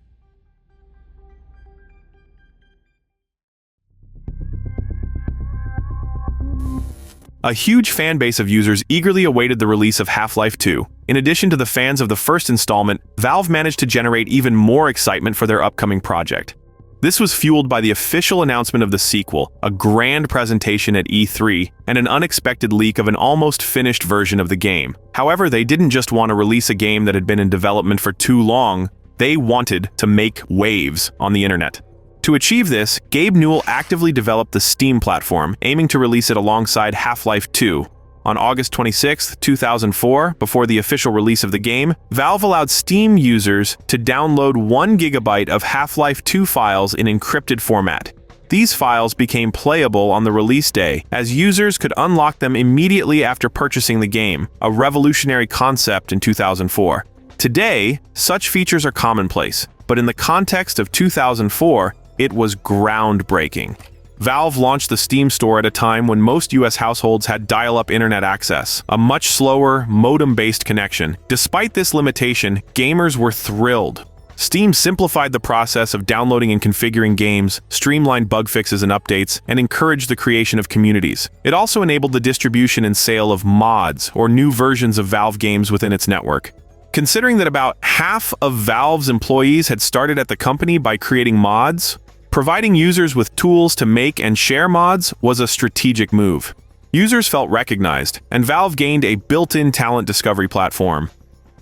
A huge fan base of users eagerly awaited the release of Half-Life 2. In addition to the fans of the first installment, Valve managed to generate even more excitement for their upcoming project. This was fueled by the official announcement of the sequel, a grand presentation at E3, and an unexpected leak of an almost finished version of the game. However, they didn't just want to release a game that had been in development for too long, they wanted to make waves on the internet. To achieve this, Gabe Newell actively developed the Steam platform, aiming to release it alongside Half-Life 2. On August 26, 2004, before the official release of the game, Valve allowed Steam users to download 1 GB of Half-Life 2 files in encrypted format. These files became playable on the release day, as users could unlock them immediately after purchasing the game, a revolutionary concept in 2004. Today, such features are commonplace, but in the context of 2004, it was groundbreaking. Valve launched the Steam store at a time when most US households had dial-up internet access, a much slower, modem-based connection. Despite this limitation, gamers were thrilled. Steam simplified the process of downloading and configuring games, streamlined bug fixes and updates, and encouraged the creation of communities. It also enabled the distribution and sale of mods, or new versions of Valve games within its network. Considering that about half of Valve's employees had started at the company by creating mods, providing users with tools to make and share mods was a strategic move. Users felt recognized, and Valve gained a built-in talent discovery platform.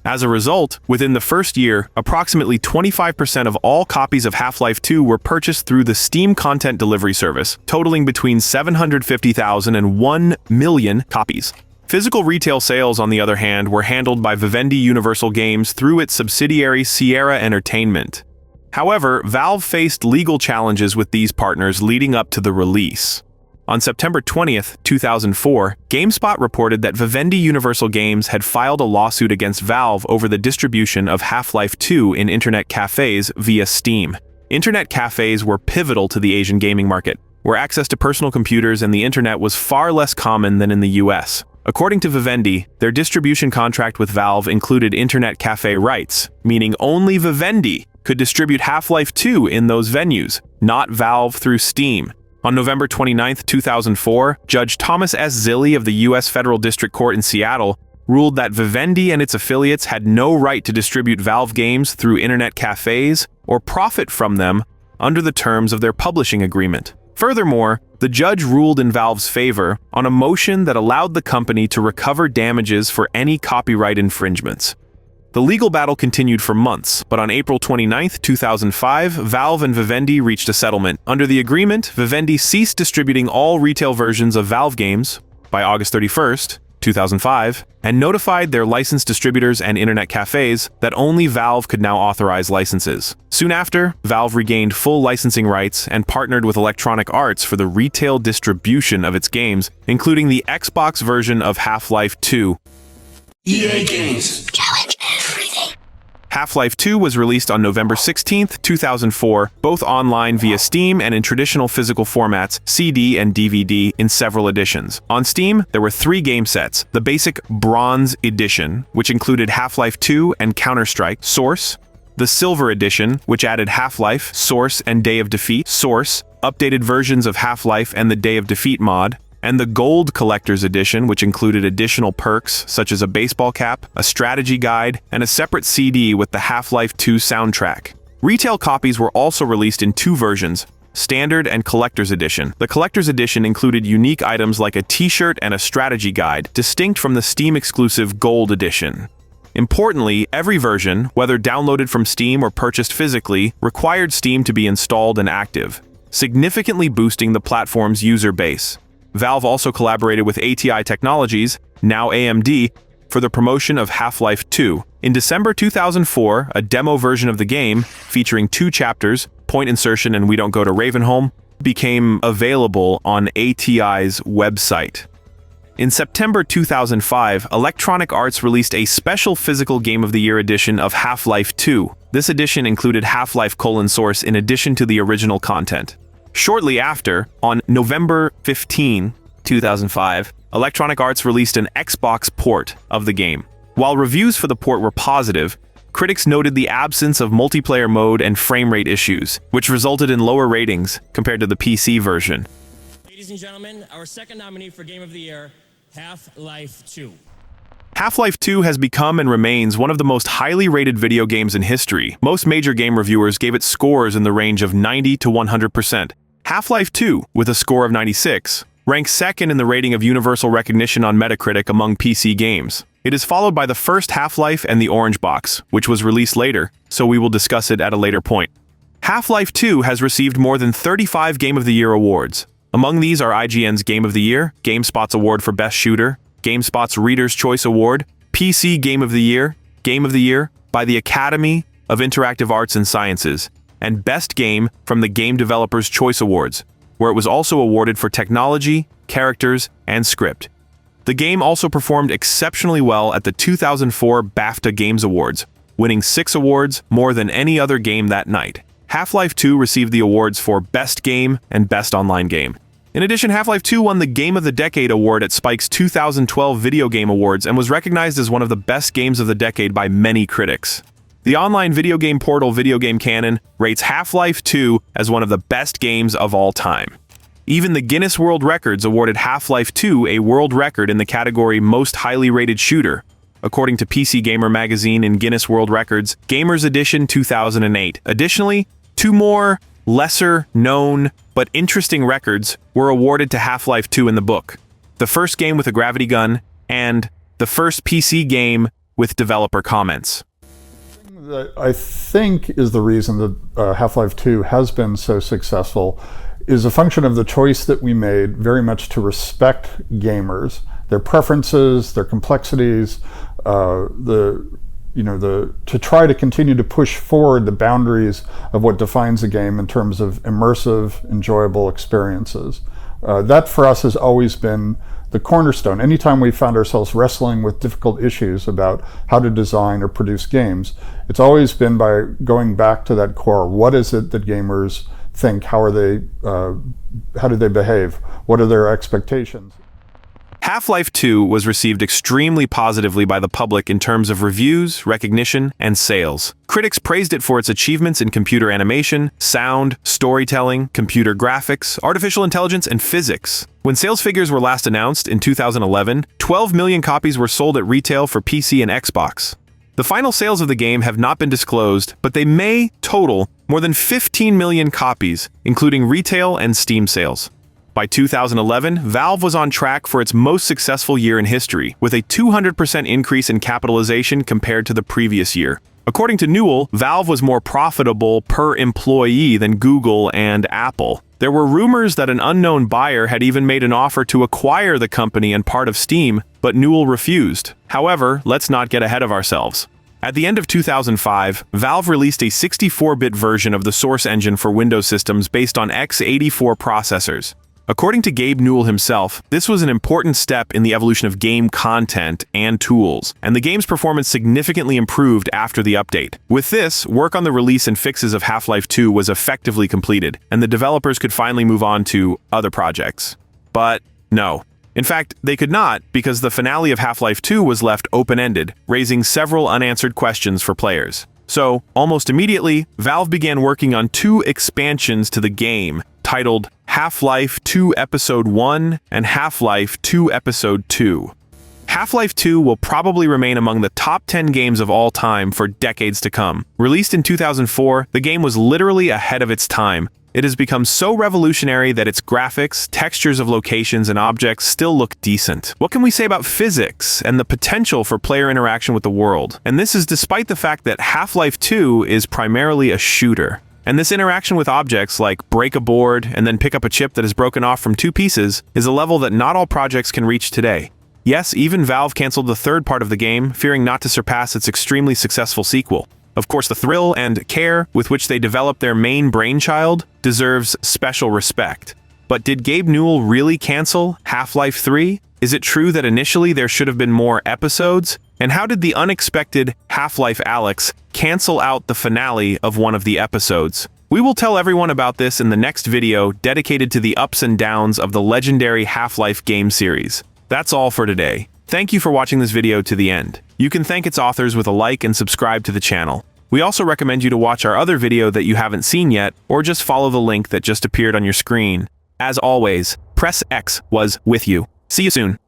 As a result, within the first year, approximately 25% of all copies of Half-Life 2 were purchased through the Steam content delivery service, totaling between 750,000 and 1 million copies. Physical retail sales, on the other hand, were handled by Vivendi Universal Games through its subsidiary Sierra Entertainment. However, Valve faced legal challenges with these partners leading up to the release. On September 20th, 2004, GameSpot reported that Vivendi Universal Games had filed a lawsuit against Valve over the distribution of Half-Life 2 in internet cafes via Steam. Internet cafes were pivotal to the Asian gaming market, where access to personal computers and the internet was far less common than in the US. According to Vivendi, their distribution contract with Valve included internet cafe rights, meaning only Vivendi could distribute Half-Life 2 in those venues, not Valve through Steam. On November 29, 2004, Judge Thomas S. Zilli of the U.S. Federal District Court in Seattle ruled that Vivendi and its affiliates had no right to distribute Valve games through internet cafes or profit from them under the terms of their publishing agreement. Furthermore, the judge ruled in Valve's favor on a motion that allowed the company to recover damages for any copyright infringements. The legal battle continued for months, but on April 29, 2005, Valve and Vivendi reached a settlement. Under the agreement, Vivendi ceased distributing all retail versions of Valve games by August 31, 2005, and notified their licensed distributors and internet cafes that only Valve could now authorize licenses. Soon after, Valve regained full licensing rights and partnered with Electronic Arts for the retail distribution of its games, including the Xbox version of Half-Life 2. EA Games. Challenge everything. Half-Life 2 was released on November 16, 2004, both online via Steam and in traditional physical formats, CD and DVD, in several editions. On Steam, there were 3 game sets: the basic Bronze Edition, which included Half-Life 2 and Counter-Strike Source; the Silver Edition, which added Half-Life, Source, and Day of Defeat Source, updated versions of Half-Life and the Day of Defeat mod; and the Gold Collector's Edition, which included additional perks such as a baseball cap, a strategy guide, and a separate CD with the Half-Life 2 soundtrack. Retail copies were also released in 2 versions, Standard and Collector's Edition. The Collector's Edition included unique items like a t-shirt and a strategy guide, distinct from the Steam-exclusive Gold Edition. Importantly, every version, whether downloaded from Steam or purchased physically, required Steam to be installed and active, significantly boosting the platform's user base. Valve also collaborated with ATI Technologies, now AMD, for the promotion of Half-Life 2. In December 2004, a demo version of the game, featuring 2 chapters, Point Insertion and We Don't Go to Ravenholm, became available on ATI's website. In September 2005, Electronic Arts released a special physical Game of the Year edition of Half-Life 2. This edition included Half-Life: Source in addition to the original content. Shortly after, on November 15, 2005, Electronic Arts released an Xbox port of the game. While reviews for the port were positive, critics noted the absence of multiplayer mode and frame rate issues, which resulted in lower ratings compared to the PC version. Ladies and gentlemen, our second nominee for Game of the Year, Half-Life 2. Half-Life 2 has become and remains one of the most highly rated video games in history. Most major game reviewers gave it scores in the range of 90 to 100%. Half-Life 2, with a score of 96, ranks second in the rating of universal recognition on Metacritic among PC games. It is followed by the first Half-Life and the Orange Box, which was released later, so we will discuss it at a later point. Half-Life 2 has received more than 35 Game of the Year awards. Among these are IGN's Game of the Year, GameSpot's Award for Best Shooter, GameSpot's Reader's Choice Award, PC Game of the Year by the Academy of Interactive Arts and Sciences, and Best Game from the Game Developers' Choice Awards, where it was also awarded for technology, characters, and script. The game also performed exceptionally well at the 2004 BAFTA Games Awards, winning 6 awards, more than any other game that night. Half-Life 2 received the awards for Best Game and Best Online Game. In addition, Half-Life 2 won the Game of the Decade award at Spike's 2012 Video Game Awards and was recognized as one of the best games of the decade by many critics. The online video game portal Video Game Canon rates Half-Life 2 as one of the best games of all time. Even the Guinness World Records awarded Half-Life 2 a world record in the category Most Highly Rated Shooter, according to PC Gamer magazine and Guinness World Records Gamers Edition 2008. Additionally, 2 more lesser-known but interesting records were awarded to Half-Life 2 in the book: the first game with a gravity gun and the first PC game with developer comments. That I think is the reason that Half-Life 2 has been so successful is a function of the choice that we made very much to respect gamers, their preferences, their complexities, to try to continue to push forward the boundaries of what defines a game in terms of immersive, enjoyable experiences. That for us has always been the cornerstone. Anytime we found ourselves wrestling with difficult issues about how to design or produce games, it's always been by going back to that core. What is it that gamers think? How do they behave? What are their expectations? Half-Life 2 was received extremely positively by the public in terms of reviews, recognition, and sales. Critics praised it for its achievements in computer animation, sound, storytelling, computer graphics, artificial intelligence, and physics. When sales figures were last announced in 2011, 12 million copies were sold at retail for PC and Xbox. The final sales of the game have not been disclosed, but they may total more than 15 million copies, including retail and Steam sales. By 2011, Valve was on track for its most successful year in history, with a 200% increase in capitalization compared to the previous year. According to Newell, Valve was more profitable per employee than Google and Apple. There were rumors that an unknown buyer had even made an offer to acquire the company and part of Steam, but Newell refused. However, let's not get ahead of ourselves. At the end of 2005, Valve released a 64-bit version of the source engine for Windows systems based on x84 processors. According to Gabe Newell himself, this was an important step in the evolution of game content and tools, and the game's performance significantly improved after the update. With this, work on the release and fixes of Half-Life 2 was effectively completed, and the developers could finally move on to other projects. But no. In fact, they could not, because the finale of Half-Life 2 was left open-ended, raising several unanswered questions for players. So, almost immediately, Valve began working on 2 expansions to the game, titled Half-Life 2 Episode 1 and Half-Life 2 Episode 2. Half-Life 2 will probably remain among the top 10 games of all time for decades to come. Released in 2004, the game was literally ahead of its time. It has become so revolutionary that its graphics, textures of locations, and objects still look decent. What can we say about physics and the potential for player interaction with the world? And this is despite the fact that Half-Life 2 is primarily a shooter. And this interaction with objects like break a board and then pick up a chip that is broken off from 2 pieces is a level that not all projects can reach today. Yes, even Valve canceled the 3rd part of the game, fearing not to surpass its extremely successful sequel. Of course, the thrill and care with which they developed their main brainchild deserves special respect. But did Gabe Newell really cancel Half-Life 3? Is it true that initially there should have been more episodes? And how did the unexpected Half-Life Alyx cancel out the finale of one of the episodes? We will tell everyone about this in the next video dedicated to the ups and downs of the legendary Half-Life game series. That's all for today. Thank you for watching this video to the end. You can thank its authors with a like and subscribe to the channel. We also recommend you to watch our other video that you haven't seen yet, or just follow the link that just appeared on your screen. As always, PressX was with you. See you soon.